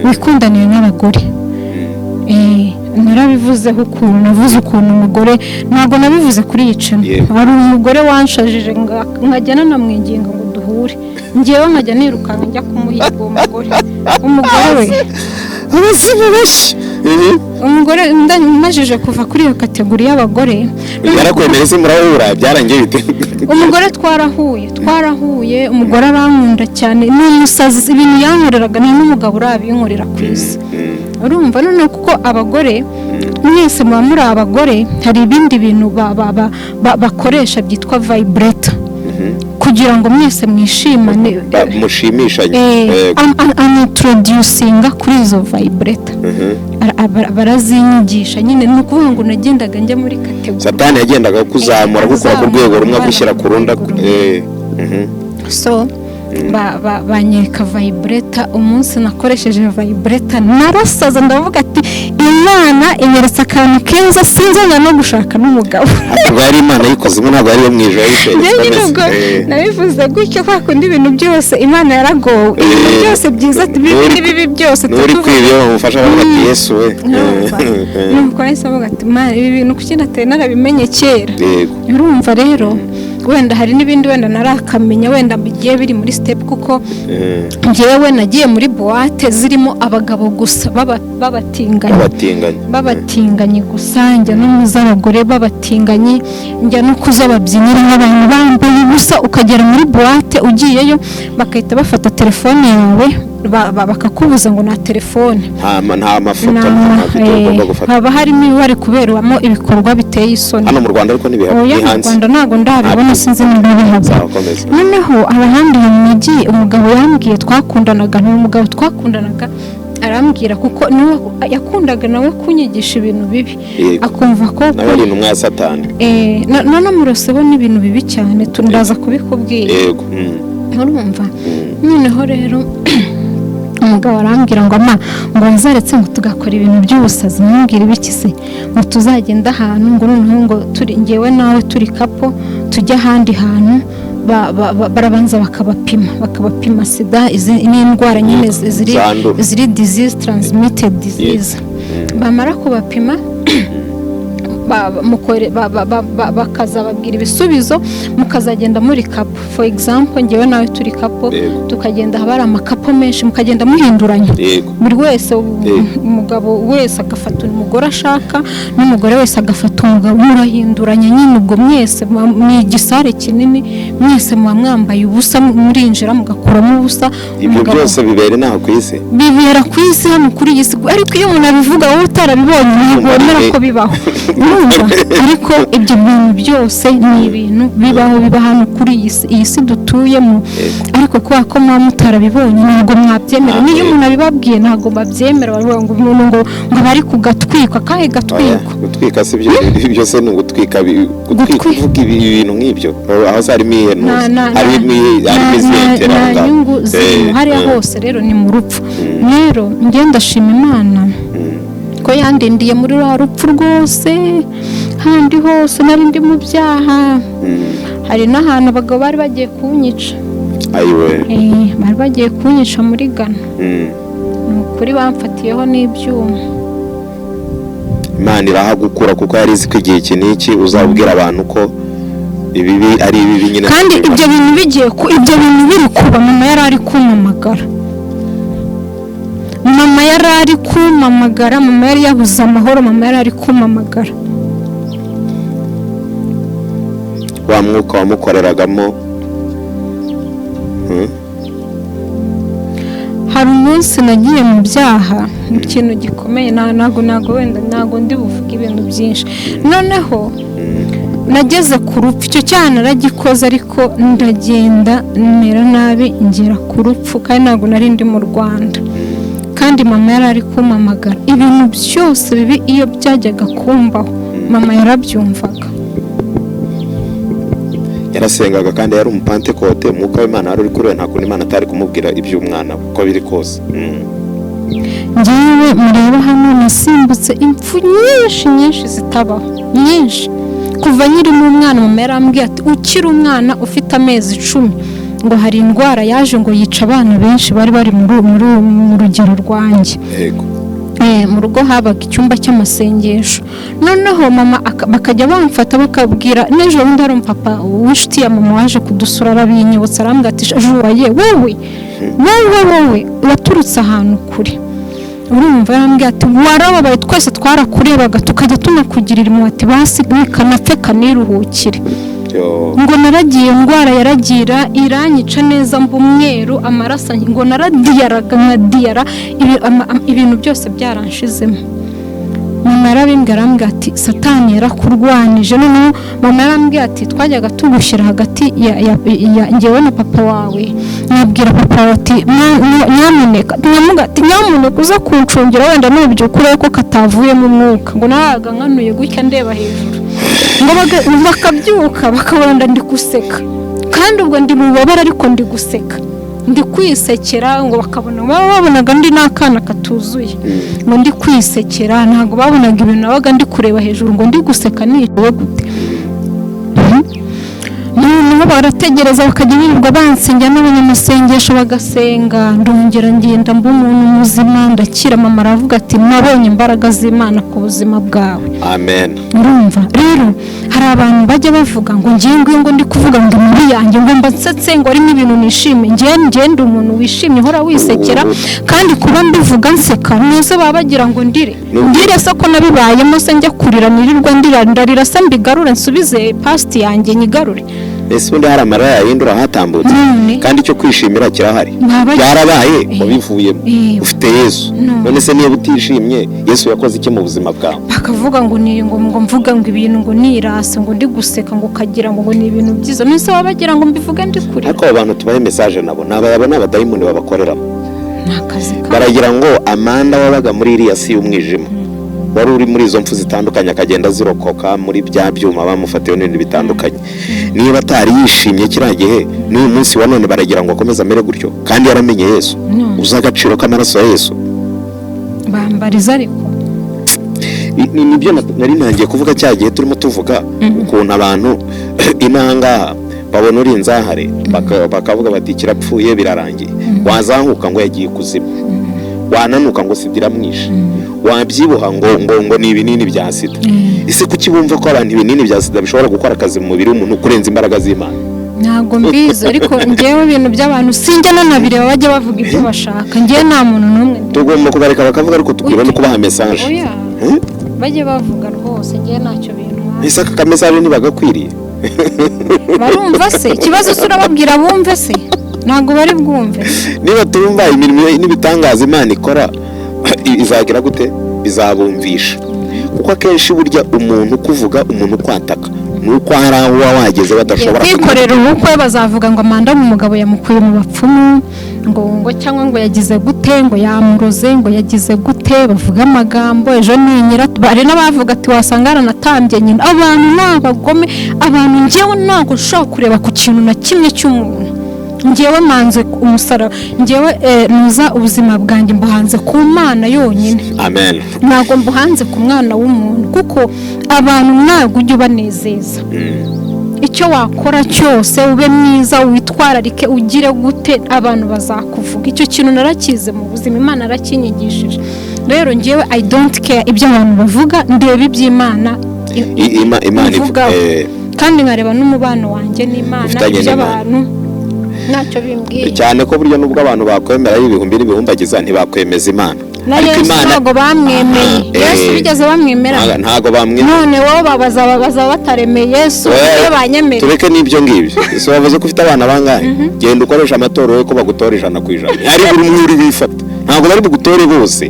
wikundanire n'abagore. Narabivuzeho ukuntu navuze ukuntu umugore, ntabwo nabivuze kuri yicana. Hari umugore wanshajije nkajya namwinginga ngo duhure, ngewe nkajya nirukanka njya kumuhiga uwo umugore we abasibashi. Umugore ndamajije kuva kuri iyo kategori y'abagore. Yarakwemeye se murahura byarangiye bite? Umugore twarahuye, umugore arankunda cyane, n'umusazi. Ibintu yankoreraga nta n'umugabo urabinkorera ku isi. Urumva none kuko abagore mwese muba muri abagore, hari ibindi bintu bakoresha byitwa vibrator kugira ngo mwese mwishimane, mushimishanye. Introducinga kuri izo vibrator. Barazinyigisha nyine, ni ukuvuga ngo nagendaga njya muri kategori. Satani yagendaga kuzamura gukora ku rwego rumwe gushyira ku rundi. So banyereka vibrator. Umunsi nakoresheje vibrator narasaza, ndavuga ati Imana inyeretse akantu keza sinzanya no gushaka n'umugabo. Bari Imana yikoze ntabwo ari yo mwijoro yishe. Nabivuze gutyo kwa kundi ibintu byose Imana yaragowe. Ibintu byose byiza bibi byose turi kwibyo umufasha bati Yesu we. Nuko nahise mvuga ati ibi bintu kuki nateye narabimenye kera. Urumva rero wenda hari n'ibindi wenda narakamenya wenda bigiye biri muri step, kuko ngewe nagiye muri boîte zirimo abagabo gusa babatinganye gusa, njya no muzabagore babatinganye, njya no kuzababyinira n'abantu bambaye gusa. Ukagera muri boîte ugiyeyo bakahita bafata telefone yawe bakakubuza ngo na telefone, nta mafoto ugomba gufata. Haba harimo bari kuberamo ibikorwa biteye isoni. Hano mu Rwanda ariko ni bihanze. Mu Rwanda ntago ndabibona, sinzi niba bihaza. Noneho abahandi mu mujyi umugabo yambwiye twakundanaga arambwira, kuko niwe yakundaga nawe kunyigisha ibintu bibi, akumva ko nawe ari intumwa ya Satani. none murosebo ni ibintu bibi cyane, tundaza kubikubwira. Urumva noneho rero umugabo arambwira ngo ngo nzaretse ngo tugakora ibintu by'ubusazi. Mwambwira ibiki se? Ngo tuzagenda ahantu ngo noneho ngo turi ngewe nawe turi kapo tujya ahandi hantu, barabanza bakabapima sida, n'indwara nyine ziri disease transmitted disease. Bamara kubapima bakazababwira ibisubizo, mukazagenda muri kapo. For example ngewe nawe turi kapo, tukagenda habari amakapo menshi, mukagenda muhinduranya. Buri wese umugabo wese agafata umugore ashaka, n'umugore wese agafata umugabo, murahinduranya nyine. Ubwo mwese ni igisare kinini, mwese muba mwambaye ubusa, murinjira mugakuramo ubusa. Ibyo byose bibera naho ku isi, bibera ku isi hano kuri iyi si. Ariko iyo umuntu abivuga wowe utarabibonye ntabwo wemera ko bibaho. Ariko ibyo bintu byose ni ibintu biba hano kuri iyi si dutuyemo. Ariko kubera ko muba mutarabibonye ntabwo mwabyemera. Niyo umuntu abibabwiye ntabwo babyemera, baravuga ngo umuntu ngo bari kugatwika. Kahe gatwikwa? Gutwika si byo byose, ni ugutwika kuvuga ibintu nk'ibyo. Aho harimo iheno, harimo izitera nyungu zirimo hariya hose. Rero ni mu rupfu. Rero njye ndashima Imana ko yandindiye muri rwa rupfu rwose. Handi hose nari ndi mu byaha. Hari n'ahantu abagabo bari bagiye kunyica. Bari bagiye kunyica muri Ghana. Kuri bamfatiyeho n'ibyuma. Imana irahagukura kuko yari izi ko igihe iki n'iki uzabwira abantu ko ibibi ari ibibi nyine. Kandi ibyo bintu bigiye biri kuba, mama yari ari kumpamagara. Mama yari yabuze amahoro. Mama yari ari kumpamagara. Wa mwuka wamukoreragamo. Hari umunsi nagiye mu byaha, ikintu gikomeye, ntago ndi buvuga ibintu byinshi. Noneho nageze ku rupfu, icyo cyaha naragikoze, ariko ndagenda mera nabi ngera ku rupfu, kandi ntago nari ndi mu Rwanda. Kandi mama yari ari kumpamagara. Ibintu byose bibi iyo byajyaga kumbaho mama yarabyumvaga. Yarasengaga kandi yari umupantekote, umwuka w'Imana wari uri kuri we. Ntabwo Imana atari kumubwira iby'umwana uko biri kose. Ngewe mureba hano nasimbutse impfu nyinshi zitabaho, nyinshi. Kuva nkiri mu mwana mama yarambwiye ati ukiri umwana ufite amezi 10 ngo hari indwara yaje ngo yica abana benshi bari mu rugero rwanjye. Mu rugo habaga icyumba cy'amasengesho. Noneho mama bakajya bamfata bakabwira, n'ejo bundi hari umupapa w'inshuti ya mama waje kudusura, arabinyibutsa arambwira ati Joye wowe waturutse ahantu kure. Urumva yarambwira ati warababaye, twese twarakurebaga tukajya tunakugirira impuhwe, ati basigika napfe kaniruhukire. Ngo naragiye indwara yaragira iranyica neza, mbumweru amaraso, ngo naradiyaraga nkadiyara, ibintu byose byaranshizemo. Mama yarabimbwira arambwira ati Satani yarakurwanije. Noneho mama yarambwira ati twajyaga tugushyira hagati ya ngewe na papa wawe, nabwira papa wawe ati nyamuneka uza kuncungira, wenda nubyukure ko katavuyemo umwuka. Ngo naraga nkanuye gutya ndeba hejuru, ngo bakabyuka bakabona ndi guseka, kandi ubwo ndi mu bubabare ariko ndi guseka. ndi kwisekera ngo bakabona babonaga ndi n'akana katuzuye ngo ndi kwisekera ntabwo babonaga ibintu nabaga ndi kureba hejuru ngo ndi guseka niwe gute noneho barategereza bakajya birirwa bansengera n'abanyamasengesho bagasenga ndongera ngenda mba umuntu muzima ndakira mama aravuga ati nabonye imbaraga z'Imana ku buzima bwawe amen urumva rero hari abantu bajya bavuga ngo ngiye ngo ndi kuvuga ngo muri yanjye ngo mbatsetse ngo ari n'ibintu nishime ngiye ndi umuntu wishimye hora wisekera kandi kuba mbivuga nseka neza baba bagira ngo ndire se ko nabibayemo se njya kurira nirirwa ndarira se mbigarure nsubize past yanjye nyigarure ese undi hari amarira yahindura hatambutse kandi icyo kwishimira kirahari byarabaye ubivuyemo ufite Yesu none se niba utishimye Yesu yakoze iki mu buzima bwawe bakavuga ngo ni ngo mvuga ngo ibintu ngo nirase ngo ndi guseka ngo kagira ngo ni ibintu byiza nese babagira ngo mbivuge ndi kuri ariko abantu tubaye message nabo n'abayabona abadayimoni babakoreramo baragira ngo Amanda wabaga muri iriya si y'umwijima wari uri muri izo mpfu zitandukanye akagenda zirokoka muri bya byuma bamufatiye n'ibindi bitandukanye niba atari yishimye kiragihe n'uyu munsi wa none baragira ngo akomeze amere gutyo kandi yaramenye Yesu uza agaciro k'amaraso ya Yesu bambariza ariko nibyo nari ntangiye kuvuga cyagihe turimo tuvuga ukuntu abantu inangaha babona uri inzahare bakavuga bati kirapfuye birarangiye wazahuka ngo yagiye kuzima wananuka ngo sida iramwishe wabyibuha ngo ni ibinini bya sida ese kuki bumva ko abantu ibinini bya sida bishobora gukora akazi mu mubiri w'umuntu kurenza imbaraga z'Imana ntabwo mbizi ariko ngewe ibintu by'abantu sinjya nanabireba bajya bavuga ibyo bashaka ngewe nta muntu n'umwe tugomba kubareka bakavuga ariko tukwiba no kubaha message bajye bavuga rwose ngewe ntacyo bintu ese aka message ntibagakwiriye barumva se ikibazo se urababwira bumve se ntabwo bari bwumve niba tumva imirimo n'ibitangaza Imana ikora izagira gute bizabumvisha kuko akenshi burya umuntu kuvuga umuntu kwataka nuko hari aho wageze badashobora kwikorera ubukwe bazavuga ngo Amanda mu mugabo yamukuye mu bapfumu ngo cyangwa ngo yagize gute ngo yamuroze ngo yagize gute bavuga amagambo ejo ninyira bari n'abavuga ati wasanga aranatambye nyina abantu n'abagome abantu ngewe ntabwo ushaka kureba ku kintu na kimwe cy'umuntu ngewe manze umusara ngewe nuza ubuzima bwanjye mbuhanze ku Mana yonyine amen ntabwo mbuhanze ku mwana w'umuntu kuko abantu ntabwo ujya ubanezeza icyo wakora cyose ube mwiza witwararike ugire gute abantu bazakuvuga icyo kintu narakize mu buzima Imana arakinyigishije rero ngewe I don't care ibyo abantu bavuga ndeba iby'Imana ivuga kandi nkareba n'umubano wanjye n'Imana by'abantu ntacyo bimbwiye cyane ko buryo nubwo abantu bakwemera y'ibihumbi n'ibihumbagiza ntibakwemeza Imana na Yesu ntabwo bamwemeye Yesu bigeze bamwemera ntabwo bamwemera none wowe babaza bataremeye Yesu iyo banyemera tureke n'ibyo ngibyo ese wavuze ko ufite abana bangahe genda ukoresha amatoro we ko bagutora 100%. hari buri umwe uri bifata ntabwo bari bugutore bose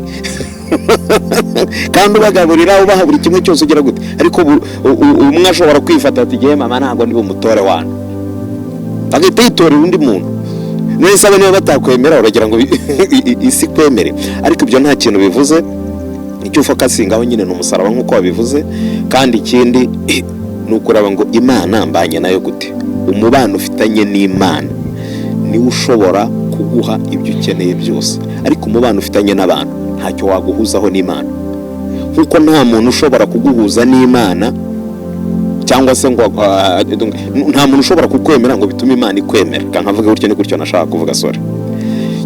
kandi ubagaburira ubaha buri kimwe cyose ugira gute ariko umwe ashobora kwifata ati gihe mama ntabwo ndi bumutore wana bagahita yitorera undi muntu nese abo niba batakwemera uragira ngo isi kwemere ariko ibyo nta kintu bivuze icyo ufokasingaho nyine n'umusaraba nk'uko wabivuze kandi ikindi ni ukuraba ngo Imana mbanye nayo gute umubano ufitanye n'Imana niwe ushobora kuguha ibyo ukeneye byose ariko umubano ufitanye n'abantu ntacyo waguhuzaho n'Imana kuko nta muntu ushobora kuguhuza n'Imana cyangwa se ngo nta muntu ushobora kukwemera ngo bitume Imana ikwemera kankavuga gutyo ni gutyo nashaka kuvuga sore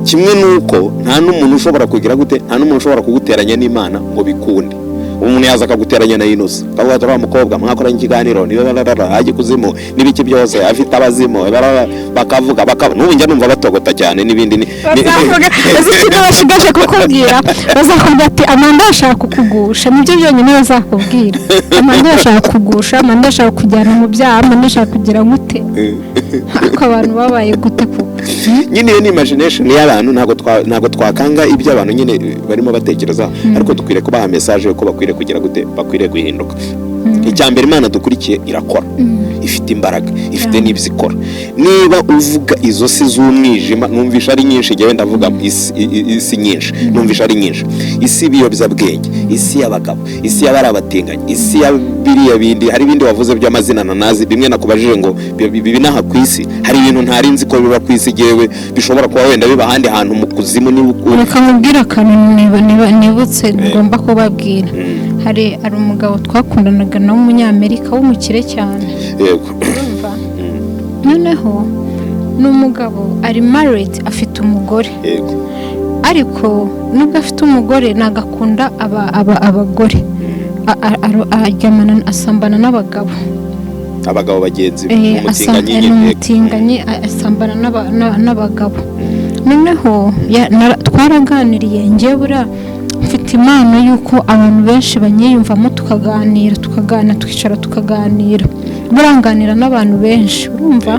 kimwe nuko nta n'umuntu ushobora kugira gute nta n'umuntu ushobora kuguteranya n'Imana ngo bikunde umuntu yaza akaguteranya na Inusa kavuga ati umukobwa mwakoranye ikiganiro niba haje kuzimu nibiki byose afite abazimu bakavuga n'ubu njya numva batogota cyane n'ibindi ikintu bashigaje kukubwira bazakubwira ati Amanda ashaka kukugusha nibyo byonyine bazakubwira Amanda ashaka kugusha Amanda ashaka kujyana mu byaha Amanda ashaka kugira gute ariko abantu babaye gute kuko nyine iyo ni imagination y'abantu ntabwo twakanga ibyo abantu nyine barimo batekereza ariko dukwiriye kubaha message yo ko bakwiriye kugira gute bakwiriye guhinduka Icyambere Imana dukurikiye irakora, ifite imbaraga, ifite n'ibyo ikora. Niba uvuga izo si z'umwijima, numvisha ari nyinshi, ngewe ndavuga isi nyinshi, numvisha ari nyinshi. Isi ibiyobyabwenge, isi y'abagabo, isi y'abari abatinganyi, isi ya biriya bindi, hari ibindi wavuze by'amazina nanazi, bimwe nakubajije ngo bibi naha ku isi, hari ibintu ntari nzi ko biba ku isi ngewe, bishobora kuba wenda biba ahandi hantu mu kuzimu. Reka mubwira akantu nibutse ngomba kubabwira. Hari umugabo twakundanaga na w'umunyamerika w'umukire cyane. Yego. Noneho n'umugabo ari married, afite umugore. Yego. Ariko nubwo afite umugore nagakunda abagore. Asambana n'abagabo. Abagabo bagenzi umutinganye asambana n'abagabo. Noneho twaraganiriye, njye bura mfite impano yuko abantu benshi banyiyumvamo, tukaganira twicara tukaganira, buranganira n'abantu benshi, urumva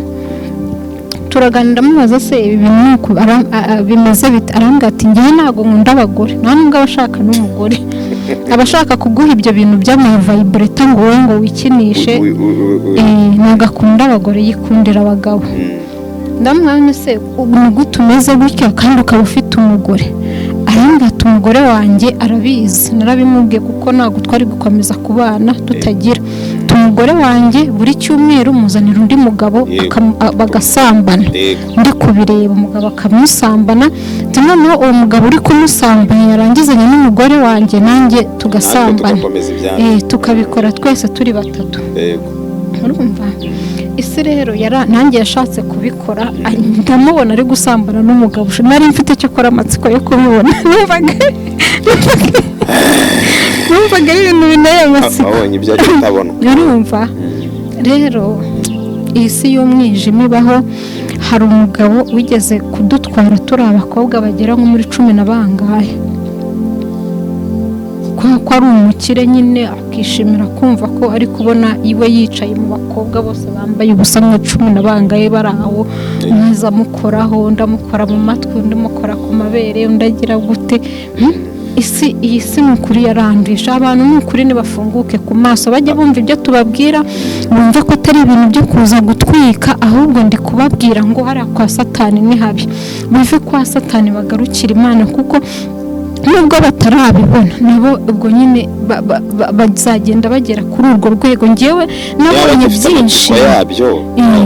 turaganira mubaza se ibi bintu bimeze bite. Arambwira ati njye ntago nkunda abagore, nta nubwo abashaka n'umugore, abashaka kuguha ibyo bintu by'amavibrata ngo wowe ngo wikinishe. Ntago akunda abagore, yikundira abagabo. Ndamwanya se gute umeze gutyo kandi ukaba ufite umugore? Arambwira ati umugore wanjye arabizi, narabimubwiye kuko ntabwo twari gukomeza kubana tutagira. Umugore wanjye buri cyumweru muzanira undi mugabo bagasambana, ndi kubireba, umugabo akamusambana. Noneho uwo mugabo uri kumusambana yarangizanya n'umugore wanjye, nanjye tugasambana, tukabikora twese turi batatu. Urumva isi rero nanjye yashatse kubikora, ndamubona ari gusambana n'umugabo. Nari mfite cyo kora amatsiko yo kubibona, numvaga ari ibintu bineye amatsiko. Abonye ibyo atabona. Urumva rero isi y'umwijima ibaho. Hari umugabo wigeze kudutwara turi abakobwa bagera nko muri 10 na bangahe, ko ari umukire nyine, akishimira kumva ko ari kubona iwe yicaye mu bakobwa bose bambaye ubusa nka 10 na bangahe bari aho, mwiza mukoraho, ndamukora mu matwi, ndamukora ku mabere, ndagira gute. Iyi si n'ukuri yarandisha abantu, n'ukuri nibafunguke ku maso, bajye bumva ibyo tubabwira, bumve ko atari ibintu byo kuza gutwika, ahubwo ndi kubabwira ngo hariya kwa Satani ni habi, bumve kwa Satani bagarukira Imana, kuko nubwo batarabibona nabo ubwo nyine bazagenda bagera kuri urwo rwego. Ngewe nabonye byinshi yabyo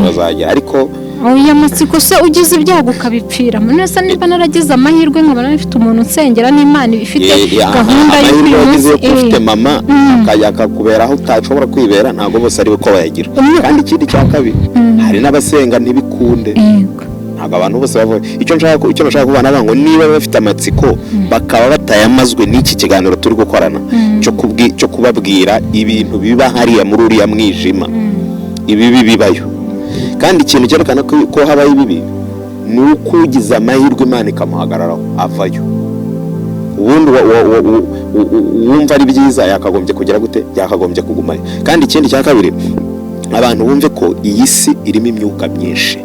bazagera, ariko amatsiko se ugize ibyago ukabipfira. Munese niba naragize amahirwe nkaba nafite umuntu nsengera n'Imana ifite gahunda yo ufite mama akakubera aho utashobora kwibera, ntabwo bose ari uko bayagira. Kandi ikindi cya kabiri, hari n'abasenga ntibikunde, ntabwo abantu bose bavuga. Icyo nashaka kubana nabo, niba bafite amatsiko bakaba batayamazwe n'iki kiganiro turi gukorana cyo kubabwira ibintu biba hariya muri uriya mwijima, ibibi bibayo. Kandi ikintu cyerekana ko habaye ibibi ni uko ugize amahirwe Imana ikamuhagararaho avayo. Ubundi wumva ari byiza yakagombye kugira gute, yakagombye kugumayo. Kandi ikindi cya kabiri, abantu bumve ko iyi si irimo imyuka myinshi,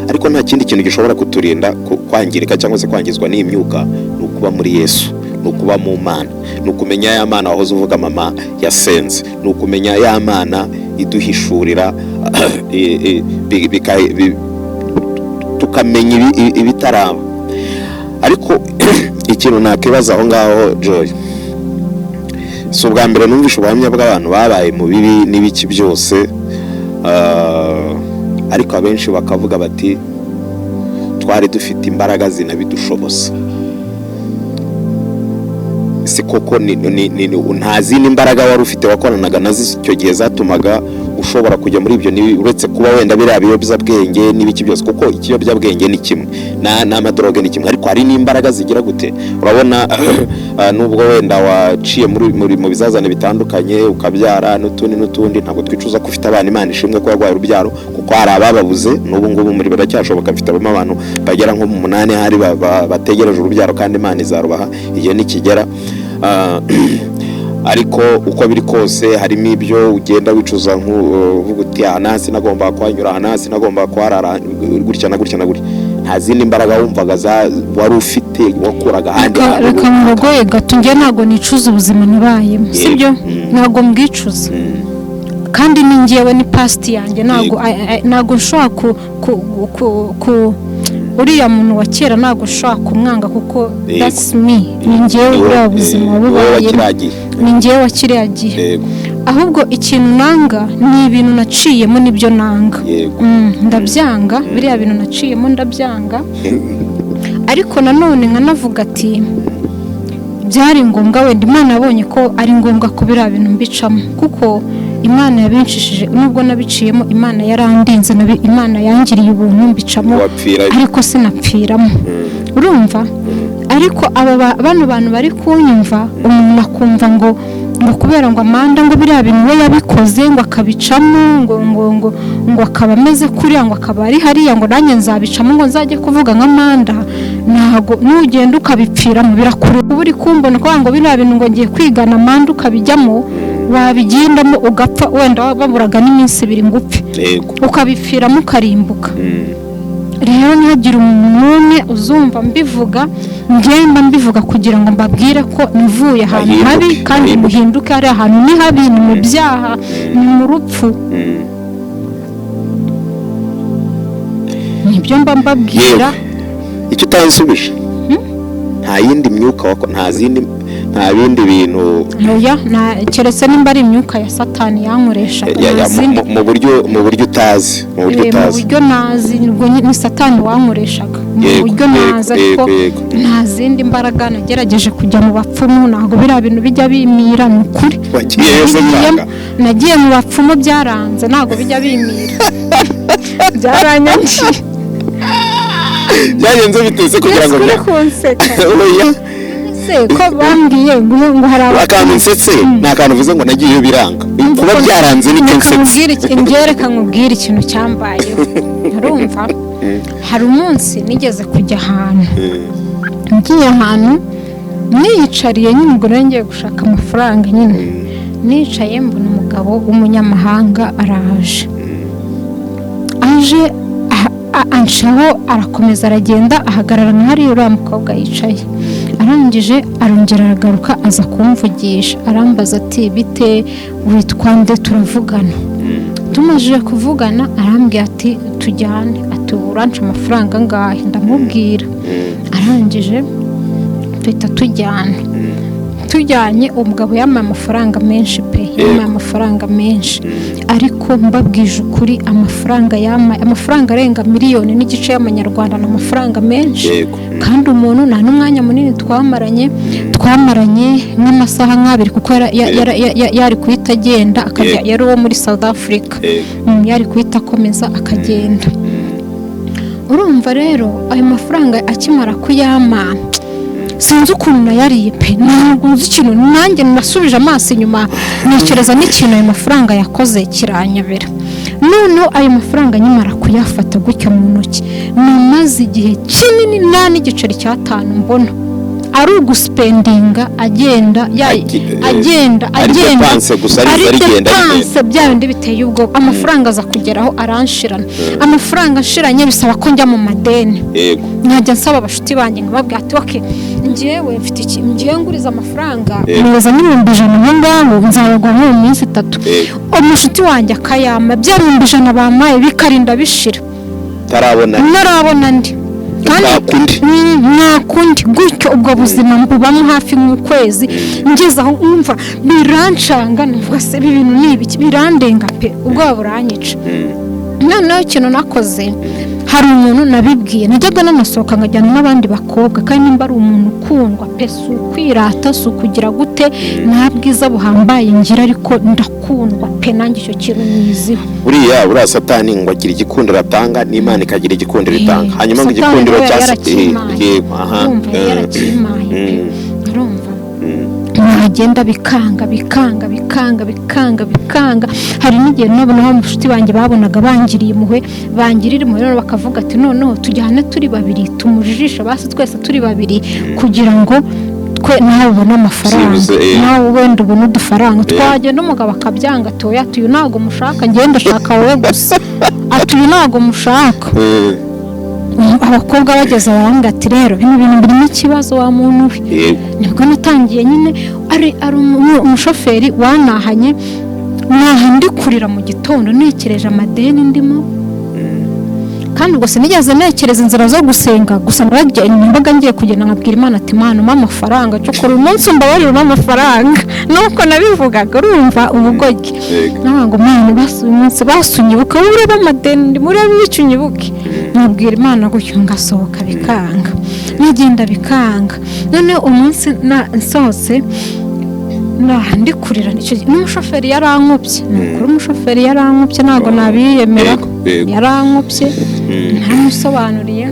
ariko nta kindi kintu gishobora kuturinda kwangirika cyangwa se kwangizwa n'iyi myuka, ni ukuba muri Yesu, ni ukuba mu Mana, ni ukumenya ya Mana wahoze uvuga mama yasenze, ni ukumenya ya Mana iduhishurira tukamenya ibitaraba. Ariko ikintu nakibaza aho ngaho Joy, si ubwa mbere numvishe ubuhamya bw'abantu babaye mu bibi n'ibiki byose, ariko abenshi bakavuga bati twari dufite imbaraga zinabidushoboza. Si koko nta zindi imbaraga wari ufite wakoranaga nazo icyo gihe zatumaga ushobora kujya muri ibyo, uretse kuba wenda biriya biyobyabwenge n'ibiki byose, kuko ikiyobyabwenge ni kimwe n'amadroge ni kimwe, ariko hari n'imbaraga zigira gute. Urabona nubwo wenda waciye mu bizazane bitandukanye ukabyara n'utundi, ntabwo twicuza ko ufite abana, Imana ishimwe ko yarwaye urubyaro, kuko hari abababuze n'ubu ngubu muri baracyashoboka. Mfite abantu bagera nko mu 8 hari bategereje urubyaro, kandi Imana izarubaha igihe nikigera. Ariko uko biri kose harimo ibyo ugenda wicuza, nk'uvuga uti ahanasi nagomba kwanyura, ahanasi nagomba kwarara gutya na gutya. Nta zindi imbaraga wumvaga wari ufite wakuraga ahandi. Reka mugoye gato, njye ntabwo nicuza ubuzima nabayemo, sibyo? ntago mbwicuza kandi ni njyewe ni past yanjye ntago nshobora ku uriya muntu wa kera ntago nshobora kumwanga kuko that's me ni njyewe uriya buzima bubaye ni njyewe wa kiriya gihe ahubwo ikintu nanga ni ibintu naciyemo nibyo nanga ndabyanga biriya bintu naciyemo ndabyanga ariko nanone nkanavuga ati byari ngombwa wenda Imana yabonye ko ari ngombwa ko biriya bintu mbicamo kuko Imana yabenshishije nubwo nabiciyemo Imana yarandinze Imana yangiriye ubuntu mbicamo ariko sinapfiramo urumva ariko bano bantu bari kunyumva umuntu akumva ngo kubera ngo Amanda ngo biriya bintu we yabikoze ngo akabicamo ngo akaba ameze kuriya ngo akaba ari hariya ngo nanjye nzabicamo ngo nzajye kuvuga nka Amanda ntago nugenda ukabipfiramo birakure uri kumbona ko ngo biriya bintu ngo ngiye kwigana Amanda ukabijyamo wabigendamo ugapfa wenda baburaga n'iminsi 2 ngupfe ukabipfiramo ukarimbuka rero ntihagire umuntu uzumva mbivuga ngenda mbivuga kugira ngo mbabwire ko nivuye ahantu habi kandi muhinduke ari ahantu ni habi ni mu byaha ni mu rupfu nibyo mbabwira icyo utansubije nta yindi myuka wako nta bindi bintu keretse nimba ari imyuka ya Satani yankoreshaga mu buryo utazi mu buryo nazi ni Satani wankoreshaga mu buryo nazi ariko nta zindi mbaraga nagerageje kujya mu bapfumu ntago biriya bintu bijya bimira ni ukuri nagiye mu bapfumu byaranze ntago bijya bimira byaranyangiye byagenze biteze kugira ngo ko bambwiye ngo hari akantu nsetse nta kantu uvuze ngo nagiye biranga kuba byaranze ni kensetse ngereka nkubwire ikintu cyambayeho urumva hari umunsi nigeze kujya ahantu ngiye ahantu niyicariye nyine ubwo ngiye gushaka amafaranga nyine nicaye mbona umugabo w'umunyamahanga aje anshaho arakomeza aragenda ahagarara nk'ahari uriya mukobwa yicaye arangije arongera aragaruka aza kumvugisha arambaza ati bite witwa nde turavugana tumajije kuvugana arambwira ati tujyane ati uranca amafaranga ngahe ndamubwira arangije tuhita tujyanye umugabo yamaye amafaranga menshi pe yamaye amafaranga menshi ariko mbabwije ukuri amafaranga arenga miliyoni n'igice y'amanyarwanda n'amafaranga menshi kandi umuntu nta n'umwanya munini twamaranye nk'amasaha 2 kuko yari kuhita agenda akajya yari uwo muri South Africa yari kuhita akomeza akagenda urumva rero ayo mafaranga akimara kuyama sinzi ukuntu nayariye pe ntabwo nzi ikintu nanjye nasubije amaso inyuma ntekereza n'ikintu ayo mafaranga yakoze kiranyabera noneho ayo mafaranga nyimara kuyafata gutya mu ntoki namaze igihe kinini nta n'igiceri cya 5 mbona ari ugusipendinga agenda panse bya bindi biteye ubwo amafaranga aza kugeraho aranshirana amafaranga nshiranye bisaba ko njya mu madeni nkajya nsaba abashuti banjye nkababwira ati okay njyewe mfite iki ngiye nguriza amafaranga neza n'ibihumbi 100 ngabo nzayagwa mu minsi 3 umushuti wanjye akayama bya bihumbi 100 bamaye bikarinda bishira narabona ndi nakundi gutyo ubwo buzima mbubamo hafi nk'ukwezi ngeze aho umva birancanga numva se ibintu n'ibiki birandenga pe ubwo buranyica noneho ikintu nakoze hari umuntu nabibwiye najyaga nanasohoka nkajyana n'abandi bakobwa kandi nimba ari umuntu ukundwa pe si ukwirata si ukugira gute nta bwiza buhambaye ngira ariko ndakundwa pe nanjye icyo kintu niziho uriya Satani ngo agira igikundiro atanga n'Imana ikagira igikundiro itanga hanyuma ngo igikundiro urumva nagenda bikanga hari n'igihe nabona aho mushuti banjye babonaga bangirira impuhwe none bakavuga ati noneho tujyane turi 2 tumujijisha basi twese turi 2 kugira ngo twe nawe ubona amafaranga nawe wenda ubona udufaranga twagenda umugabo akabyanga atoya atuye ntago mushaka ngenda shaka wowe gusa atuye ntago mushaka abakobwa bageze barambwira ati rero bino bintu birimo ikibazo wa muntu nibwo natangiye nyine ari umushoferi wanahanye ndi kurira mu gitondo nekereje amadeni ndimo kandi ubwo sinigeze nekereza inzira zo gusenga gusa nimbaga ngiye kugenda nkabwira Imana ati Imana umpa amafaranga cokora uyu munsi mbabarira amafaranga nuko nabivugaga urumva ubugoryi ngo Imana umunsi basunyibuka ureba amadeni murebe bicyunyibuke nabwira Imana gutyo ngasohoka bikanga nigenda bikanga none umunsi nsohotse ndi kurira n'umushoferi yarankubye nukuri umushoferi yarankubye ntabwo nabiyemera yarankubye ntamusobanuriye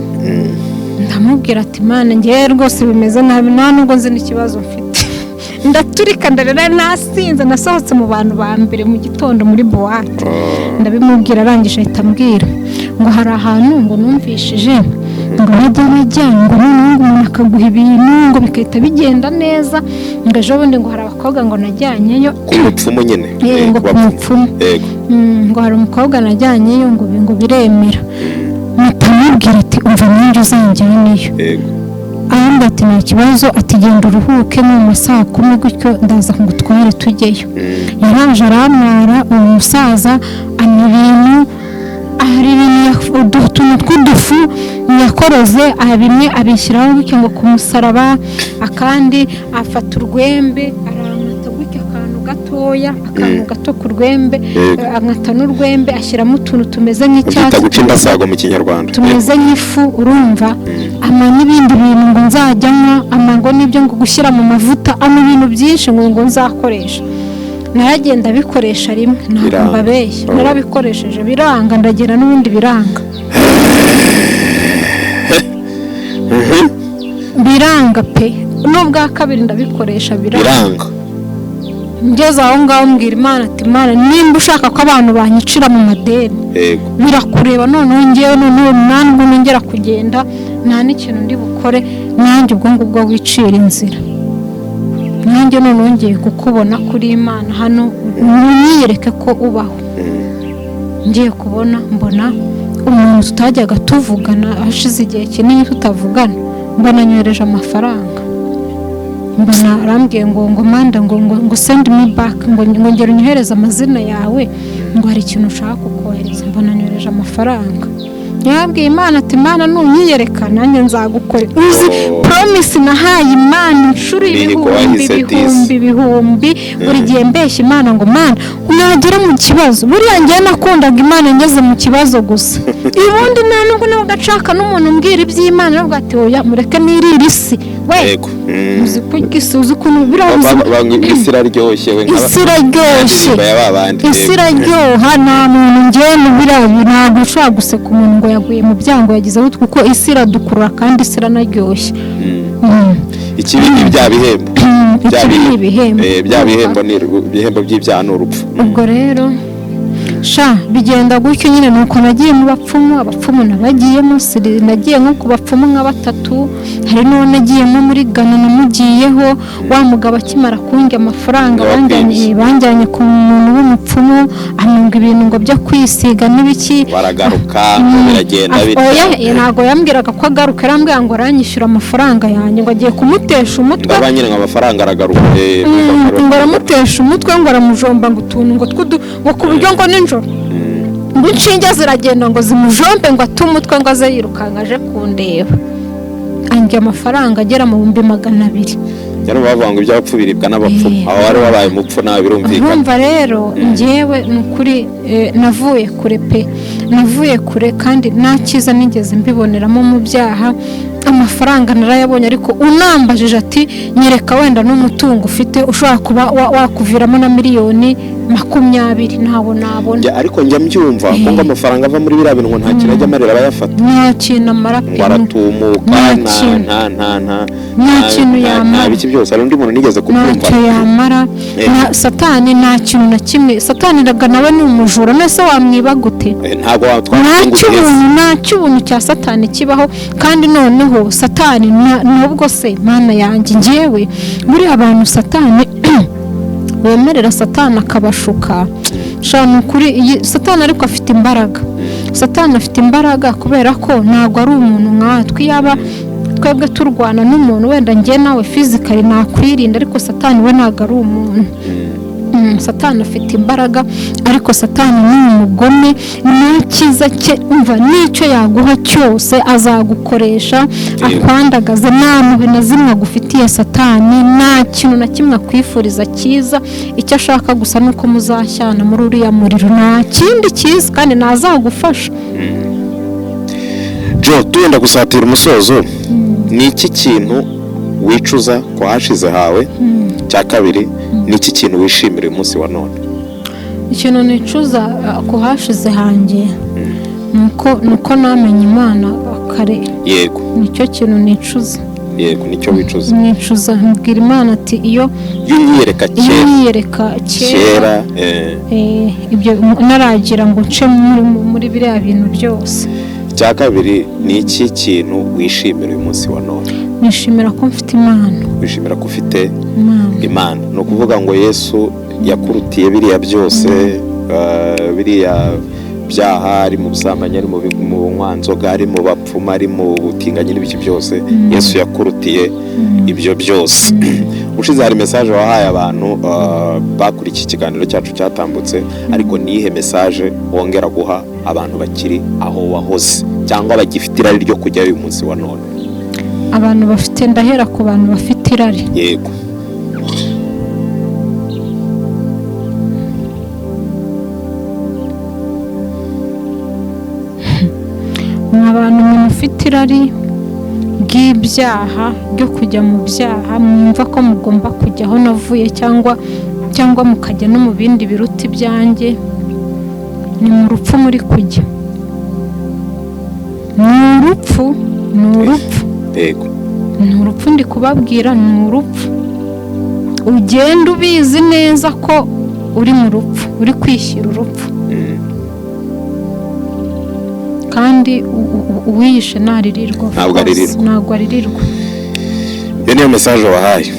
ndamubwira ati Imana ngewe rwose bimeze nabi nta nubwo nzi n'ikibazo mfite ndaturika ndarira nasinze nasohotse mu bantu ba mbere mu gitondo muri buwate ndabimubwira arangije ahita ambwira ngo hari ahantu ngo numvishije ngo najya ngo umuntu akaguha ibintu ngo bikahita bigenda neza ngo ejo bundi ngo hari abakobwa ngo najyanyeyo ku mupfumu nyine ngo ku mupfumu ngo hari umukobwa najyanyeyo ngo biremera mutamubwira ati umva ninjye uzanjyaneyo ahandi ati nta kibazo ati genda uruhuke mu masaha 10 gutyo ndaza ngutware tujyeyo yaranje aramwara uwo musaza ibintu hari utuntu tw'udufu yakoroze bimwe abishyiraho gutyo ngo ku musaraba akandi afata urwembe aramata gutyo akantu gatoya akantu gato ku rwembe amata n'urwembe ashyiramo utuntu tumeze nk'icyatsi guca indasago mu kinyarwanda tumeze nk'ifu urumva ama n'ibindi bintu ngo nzajyamo ngo nibyo ngo gushyira mu mavuta ibintu byinshi ngo nzakoresha naragenda bikoresha rimwe ntabwo mbabeshya narabikoresheje biranga ndagera n'ubundi biranga biranga pe n'ubwa kabiri ndabikoresha biranga ngeze aho ngaho mbwira Imana ati Imana nimba ushaka ko abantu banyicira mu madeni birakureba noneho ngewe noneho ntabwo nongera kugenda nta n'ikintu ndi bukore nanjye ubwo ngubwo wicira inzira nanjye noneho ngiye kukubona kuri Imana hano niyereke ko ubaho ngiye kubona mbona umuntu tutajyaga tuvugana hashize igihe kinini tutavugana mbona nyohereje amafaranga mbona arambwiye ngo manda ngo send me back ngo ngero unyohereze amazina yawe ngo hari ikintu ushaka kukohereza mbona nyohereje amafaranga yabwiye Imana ati Imana nunyiyereka nanjye nzagukora uzi promise nahaye Imana inshuro ibihumbi buri gihe mbeshya Imana ngo Mana unagera mu kibazo buriya ngiye nakundaga Imana ngeze mu kibazo gusa ibundi nta nubwo nawe gacaka n'umuntu umbwira iby'Imana navuga ati oya mureke nirira isi we uzi ko igisubizo ukuntu birabuze isiraryoshye we isiraryoha nta muntu ngiye birabi ntabwo ushobora guseka umuntu ngo yaguye mu byango yagize gutyo kuko isi iradukurura kandi isi iranaryoshye ikibi bya bihembo ni ibihembo by'ibyaha n'urupfu ubwo rero bigenda gutyo nyine nuko nagiye mu abapfumu nabagiyemo nagiye nko ku bapfumu nka 3 hari n'uwo nagiyemo muri Ghana namugiyeho wa mugabo akimara kunjya amafaranga banjyanye ku muntu w'umupfumu anunga ibintu ngo byo kwisiga n'ibiki baragaruka biragenda ntabwo yambwiraga ko agaruka yarambwira ngo aranyishyura amafaranga yanjye ngo agiye kumutesha umutwe ndabanyine ngo amafaranga aragaruka ngo aramutesha umutwe ngo aramujomba ngo utuntu ngo ku buryo ngo ninjoro ngo inshinge ziragenda ngo zimujombe ngo ate umutwe ngo aze yirukanka aje kundeba anjye amafaranga agera mu 200,000 yari bavuga ngo iby'abapfu biribwa n'abapfumu aho wari wabaye umupfu nawe birumvikana urumva rero ngewe n'ukuri navuye kure kandi nta cyiza nigeze mbiboneramo mu byaha amafaranga narayabonye ariko unambajije ati nyereka wenda n'umutungo ufite ushobora kuba wakuviramo na miliyoni 20 ntawo nabona ariko njya mbyumva ko amafaranga ava muri biriya bintu ngo nta kintu ajya amarira abayafata nta kintu amara pe baratumuka nta kintu yamara ibiki byose ari undi muntu nigeze kubyumva nta yamara satani nta kintu na kimwe satani raga nawe ni umujura nese wamwiba gute ntago nta cyubuntu cya satani kibaho kandi noneho satani nubwo se mana yanjye ngewe muri abantu satani bemerera satani akabashuka shana kuri satani ariko afite imbaraga kubera ko ntago ari umuntu nkatwe yaba twebwe turwana n'umuntu wenda njye nawe physically nakwirinda ariko satani we ntabwo ari umuntu. Satani afite imbaraga ariko satani ni umugome, n'ikiza cye umva n'icyo yaguha cyose azagukoresha akwandagaza. Nta mpuhwe na zimwe agufitiye satani, nta kintu na kimwe akwifuriza cyiza, icyo ashaka gusa ni uko muzashyana muri uriya muriro, nta kindi cyiza kandi ntazagufasha. Jo, tuwenda gusatira umusozo, ni iki kintu wicuza ko hashize hawe? Cya kabiri, ni iki kintu wishimira uyu munsi wa none? Ikintu nicuza ko hashize hanjye nuko namenye Imana kare. Yego. Nicyo kintu nicuza. Yego, nicyo wicuza. Nicuza mbwira Imana ati iyo yiyereka kera ibyo naragira ngo nce muri biriya bintu byose. Cya kabiri, ni iki kintu wishimira uyu munsi wa none? Nishimira ko mfite Imana. Wishimira ko ufite Imana. No kuvuga ngo Yesu yakurutiye biriya byose, biriya byaha, ari mu busambanyi, ari mu nkwanzoga, ari mu bapfuma, ari mu butinganyi n'ibiki byose, Yesu yakurutiye ibyo byose. Ushize hari message wahaye abantu bakuri iki kiganiro cyacu cyatambutse, ariko nihe message wongera guha abantu bakiri aho wahoze cyangwa bagifite irari ryo kujya uyu munsi wa none? Abantu bafite, ndahera ku bantu bafite irari. Yego. Abantu mufite irari bw'ibyaha, byo kujya mu byaha, mwumva ko mugomba kujya aho navuye cyangwa mukajya no mu bindi biruta ibyanjye, ni mu rupfu muri kujya. Ni urupfu. Yego. Ni urupfu ndi kubabwira, ni urupfu. Ugenda ubizi neza ko uri mu rupfu, uri kwishyira urupfu. Kandi uwiyishe ntaririrwa. Ntabwo aririrwa. Iyo niyo message wahaye.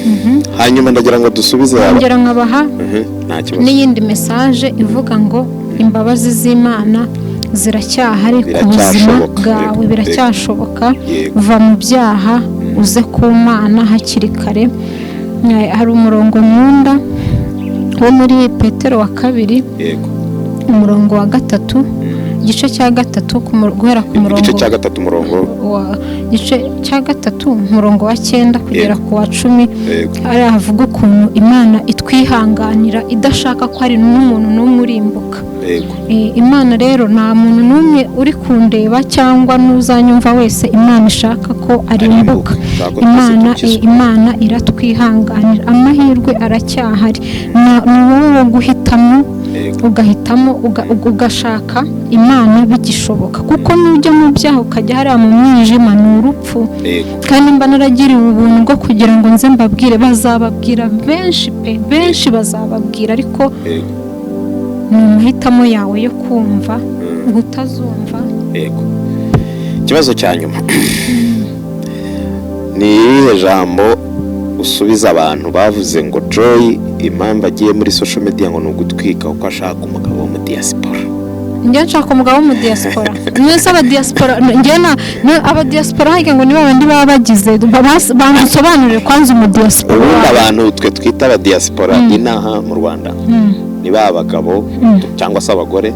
Hanyuma ndagira ngo dusubize ngera nkabaha n'iyindi message ivuga ngo imbabazi z'Imana ziracyahari ku buzima bwawe, biracyashoboka. Va mu byaha uze ku Mana hakiri kare. Hari umurongo nkunda wo muri Petero wa 2, umurongo wa 3, igice cya 3 guhera ku murongo igice cya 3 umurongo igice cya 3 umurongo wa 9 kugera ku wa 10. Ari havuga ukuntu Imana itwihanganira idashaka ko hari n'umuntu n'umwe urimbuka. Imana rero nta muntu n'umwe uri kundeba cyangwa n'uzanyumva wese Imana ishaka ko arimbuka. Imana iratwihanganira, amahirwe aracyahari. Ni wowe guhitamo, ugahitamo ugashaka Imana bigishoboka, kuko nujya mu byaha ukajya hariya mu mwijima ni urupfu. Kandi mba naragiriwe ubuntu bwo kugira ngo nze mbabwire, bazababwira benshi bazababwira, ariko ni amahitamo yawe yo kumva utazumva. Yego. Ikibazo cya nyuma, ni irihe jambo usubiza abantu bavuze ngo Joy impamvu agiye muri social media ngo ni ugutwika kuko ashaka umugabo wo mu diaspora? Njye nshaka umugabo wo mu diaspora. Mwese abadiaspora, abadiaspora hage ngo niba abandi baba bagize bansobanurire kwanza mu diaspora. Abantu twe twita abadiaspora inaha mu Rwanda ni ba bagabo cyangwa se abagore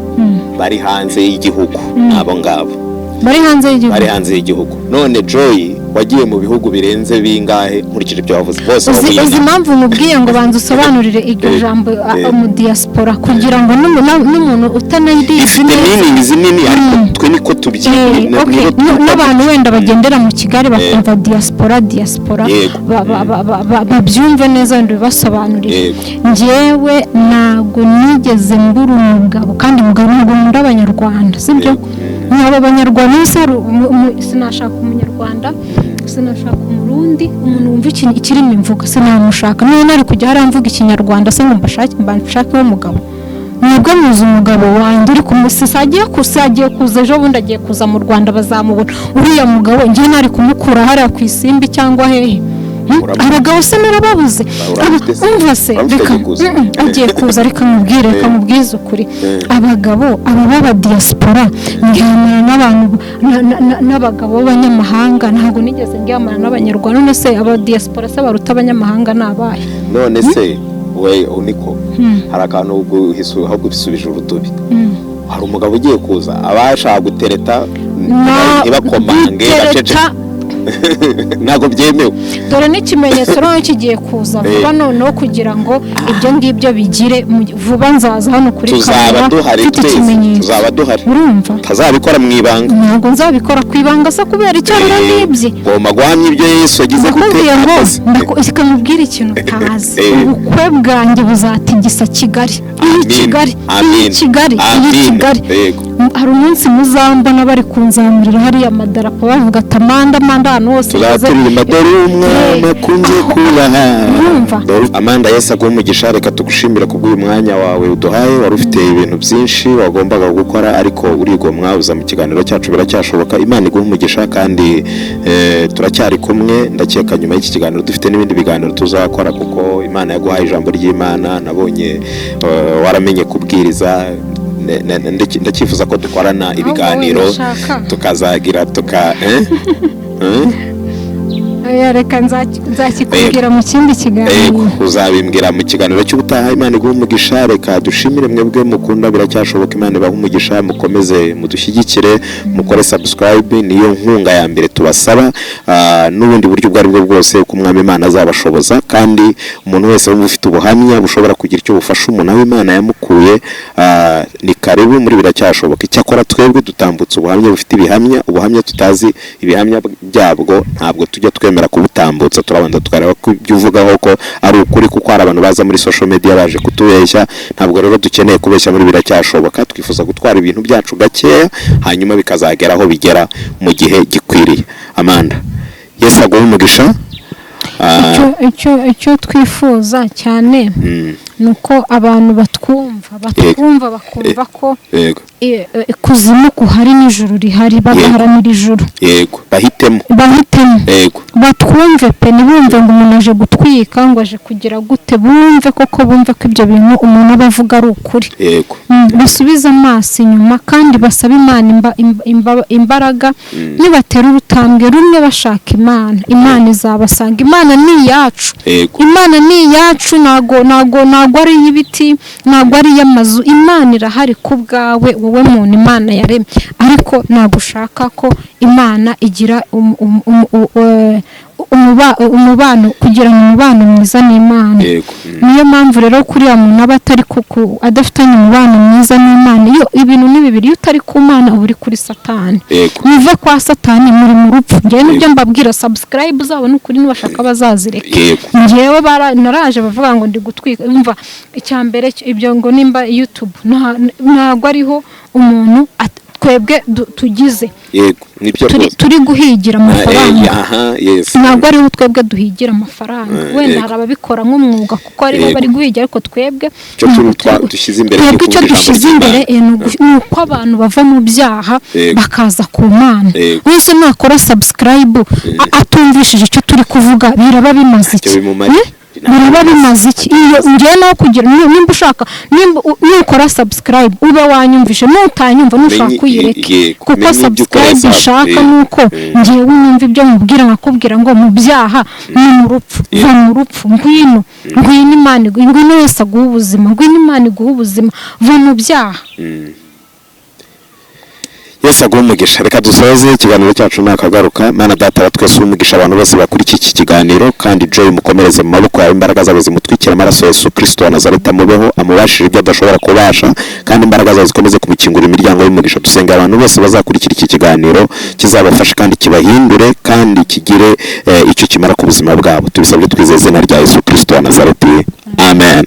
bari hanze y'igihugu. Abo ngabo bari hanze y'igihugu. None Joy wagiye mu bihugu birenze bingahe nkurikije ibyo wavuze bose? Uzi impamvu mubwiye ngo banza usobanurire iryo jambo mu diaspora, kugira ngo n'umuntu utanayirizi nini ariko twe niko tubyina. N'abantu wenda bagendera mu Kigali bakumva diaspora babyumve neza wenda bibasobanurire. Njyewe ntago nigeze mbura umugabo, kandi umugabo nkunda Abanyarwanda, sibyo? N'abo Abanyarwanda sinashaka Umunyarwanda, sinashaka Umurundi, umuntu wumva ikirimo imvuga sinamushaka. None ari kujya haramvuga Ikinyarwanda se ngo mbashake umugabo. Nubwo muzi umugabo wanjye uri kumusisagiye kuza ejo bundi agiye kuza mu Rwanda bazamubona. Uriya mugabo njye nari kumukura hariya ku Isimbi cyangwa hehe, abagabo se narababuze umva se reka agiye kuza reka mubwize ukuri abagabo aba baba diaspora ngihamana n'abantu n'abagabo b'abanyamahanga ntabwo nigeze ngihamana n'abanyarwanda none se aba diaspora se baruta abanyamahanga nabaye none se we uniko hari akantu ahubwo bisubije urutubi hari umugabo ugiye kuza abashaka gutereta ntibakomange bacece ntabwo byemewe dore n'ikimenyetso rero kigiye kuza vuba noneho kugira ngo ibyo ngibyo bigire vuba nzaza hano kuri kamera mfite ikimenyetso tuzaba duhari urumva tazabikora mu ibanga ntabwo nzabikora ku ibanga se kubera icyo rurabibye ngomba guhamya ibyo Yesu yagize gute ikamubwira ikintu utazi ubukwe bwanjye buzatigisa Kigali Kigali hari umunsi muzambona bari kunzamurira hariya amadarapo bavuga ati Amanda ahantu hose tuzaturirimba dore umwana akunze kubaha Amanda Yesu aguha umugisha reka tugushimira kubw'uyu mwanya wawe uduhaye wari ufite ibintu byinshi wagombaga gukora ariko urigomwa uza mu kiganiro cyacu biracyashoboka Imana iguha umugisha kandi turacyari kumwe ndakeka nyuma y'iki kiganiro dufite n'ibindi biganiro tuzakora kuko Imana yaguhaye ijambo ry'Imana nabonye waramenye kubwiriza ndakifuza ko dukorana ibiganiro tukazagira reka nzakikubwira mu kindi kiganiro uzabimbwira mu kiganiro cy'ubutaha Imana iguha umugisha reka dushimire mwebwe mukunda biracyashoboka Imana ibaha umugisha mukomeze mudushyigikire mukore subscribe niyo nkunga ya mbere tubasaba n'ubundi buryo ubwo ari bwo bwose uko umwami Imana azabashoboza kandi umuntu wese wumva ufite ubuhamya bushobora kugira icyo bufasha umuntu aho Imana yamukuye ni karibu muri biracyashoboka icyakora twebwe dutambutse ubuhamya bufite ubuhamya tutazi ibihamya byabwo ntabwo tujya twemera kubutambutsa turabanza tukareba ko ibyo uvugaho ko ari ukuri kuko hari abantu baza muri social media baje kutubeshya ntabwo rero dukeneye kubeshya muri biracyashoboka twifuza gutwara ibintu byacu gakeya hanyuma bikazagera aho bigera mu gihe gikwiriye Amanda Yesu aguha umugisha icyo twifuza cyane nuko abantu batwumva bakumva ko ikuzimu kuhari n'ijuru rihari bagaharanira ijuru yego bahitemo yego batwumve pe ntibumve ngo umuntu aje gutwika ngo aje kugira gute bumve ko ibyo bintu umuntu aba avuga ari ukuri yego basubize amaso inyuma kandi basaba Imana imbaraga nibatera urutambwe rumwe bashaka Imana izabasanga Imana ni iyacu Imana ni iyacu ntago ari y'ibiti ntago ari y'amazu Imana irahari ku bwawe wowe muntu Imana yaremye ariko ntago ushaka ko Imana igira umubano kugira umubano mwiza n'Imana niyo mpamvu rero kuri ya muntu aba atari adafitanye umubano mwiza n'Imana iyo ibintu ni bibiri utari ku Mana uri kuri Satani muve kwa Satani muri mu rupfu ngiye nibyo mbabwira subscribe uzabona ukuri nibashaka bazazireka ngiyewe naraje bavuga ngo ndi gutwika umva icyambere ibyo ngo nimba YouTube ntago ariho umuntu twebwe tugize turi guhigira amafaranga ntabwo ariho twebwe duhigira amafaranga wenda hari ababikora nk'umwuga kuko aribo bari guhigira ariko twebwe icyo dushyize imbere ni uko abantu bava mu byaha bakaza ku Mana wese nakora subscribe atumvishije icyo turi kuvuga biraba bimaze iki biraba bimaze iki iyo ngiye naho kugira nimba ushaka nukora subscribe ube wanyumvishe nutanyumva nushaka kuyireke kuko subscribe ishaka nuko ngiye wumva ibyo mubwira nkakubwira ngo mu byaha ni mu rupfu va mu rupfu ngwino Imana wese aguha ubuzima ngwino Imana iguha ubuzima va mu byaha Yesu aguha umugisha reka dusoze ikiganiro cyacu nakagaruka Mana data wa twese umugisha abantu bose bakurikiye iki kiganiro kandi Joy mukomereze mu maboko yawe imbaraga zawe zimutwikira amaraso ya Yesu Kristo wa Nazareti amubeho amubashije ibyo adashobora kubasha kandi imbaraga zawe zikomeze kumukingura imiryango y'umugisha dusenga abantu bose bazakurikira iki kiganiro kizabafasha kandi kibahindure kandi kigire icyo kimara ku buzima bwabo tubisabye twizeye izina rya Yesu Kristo wa Nazareti amen.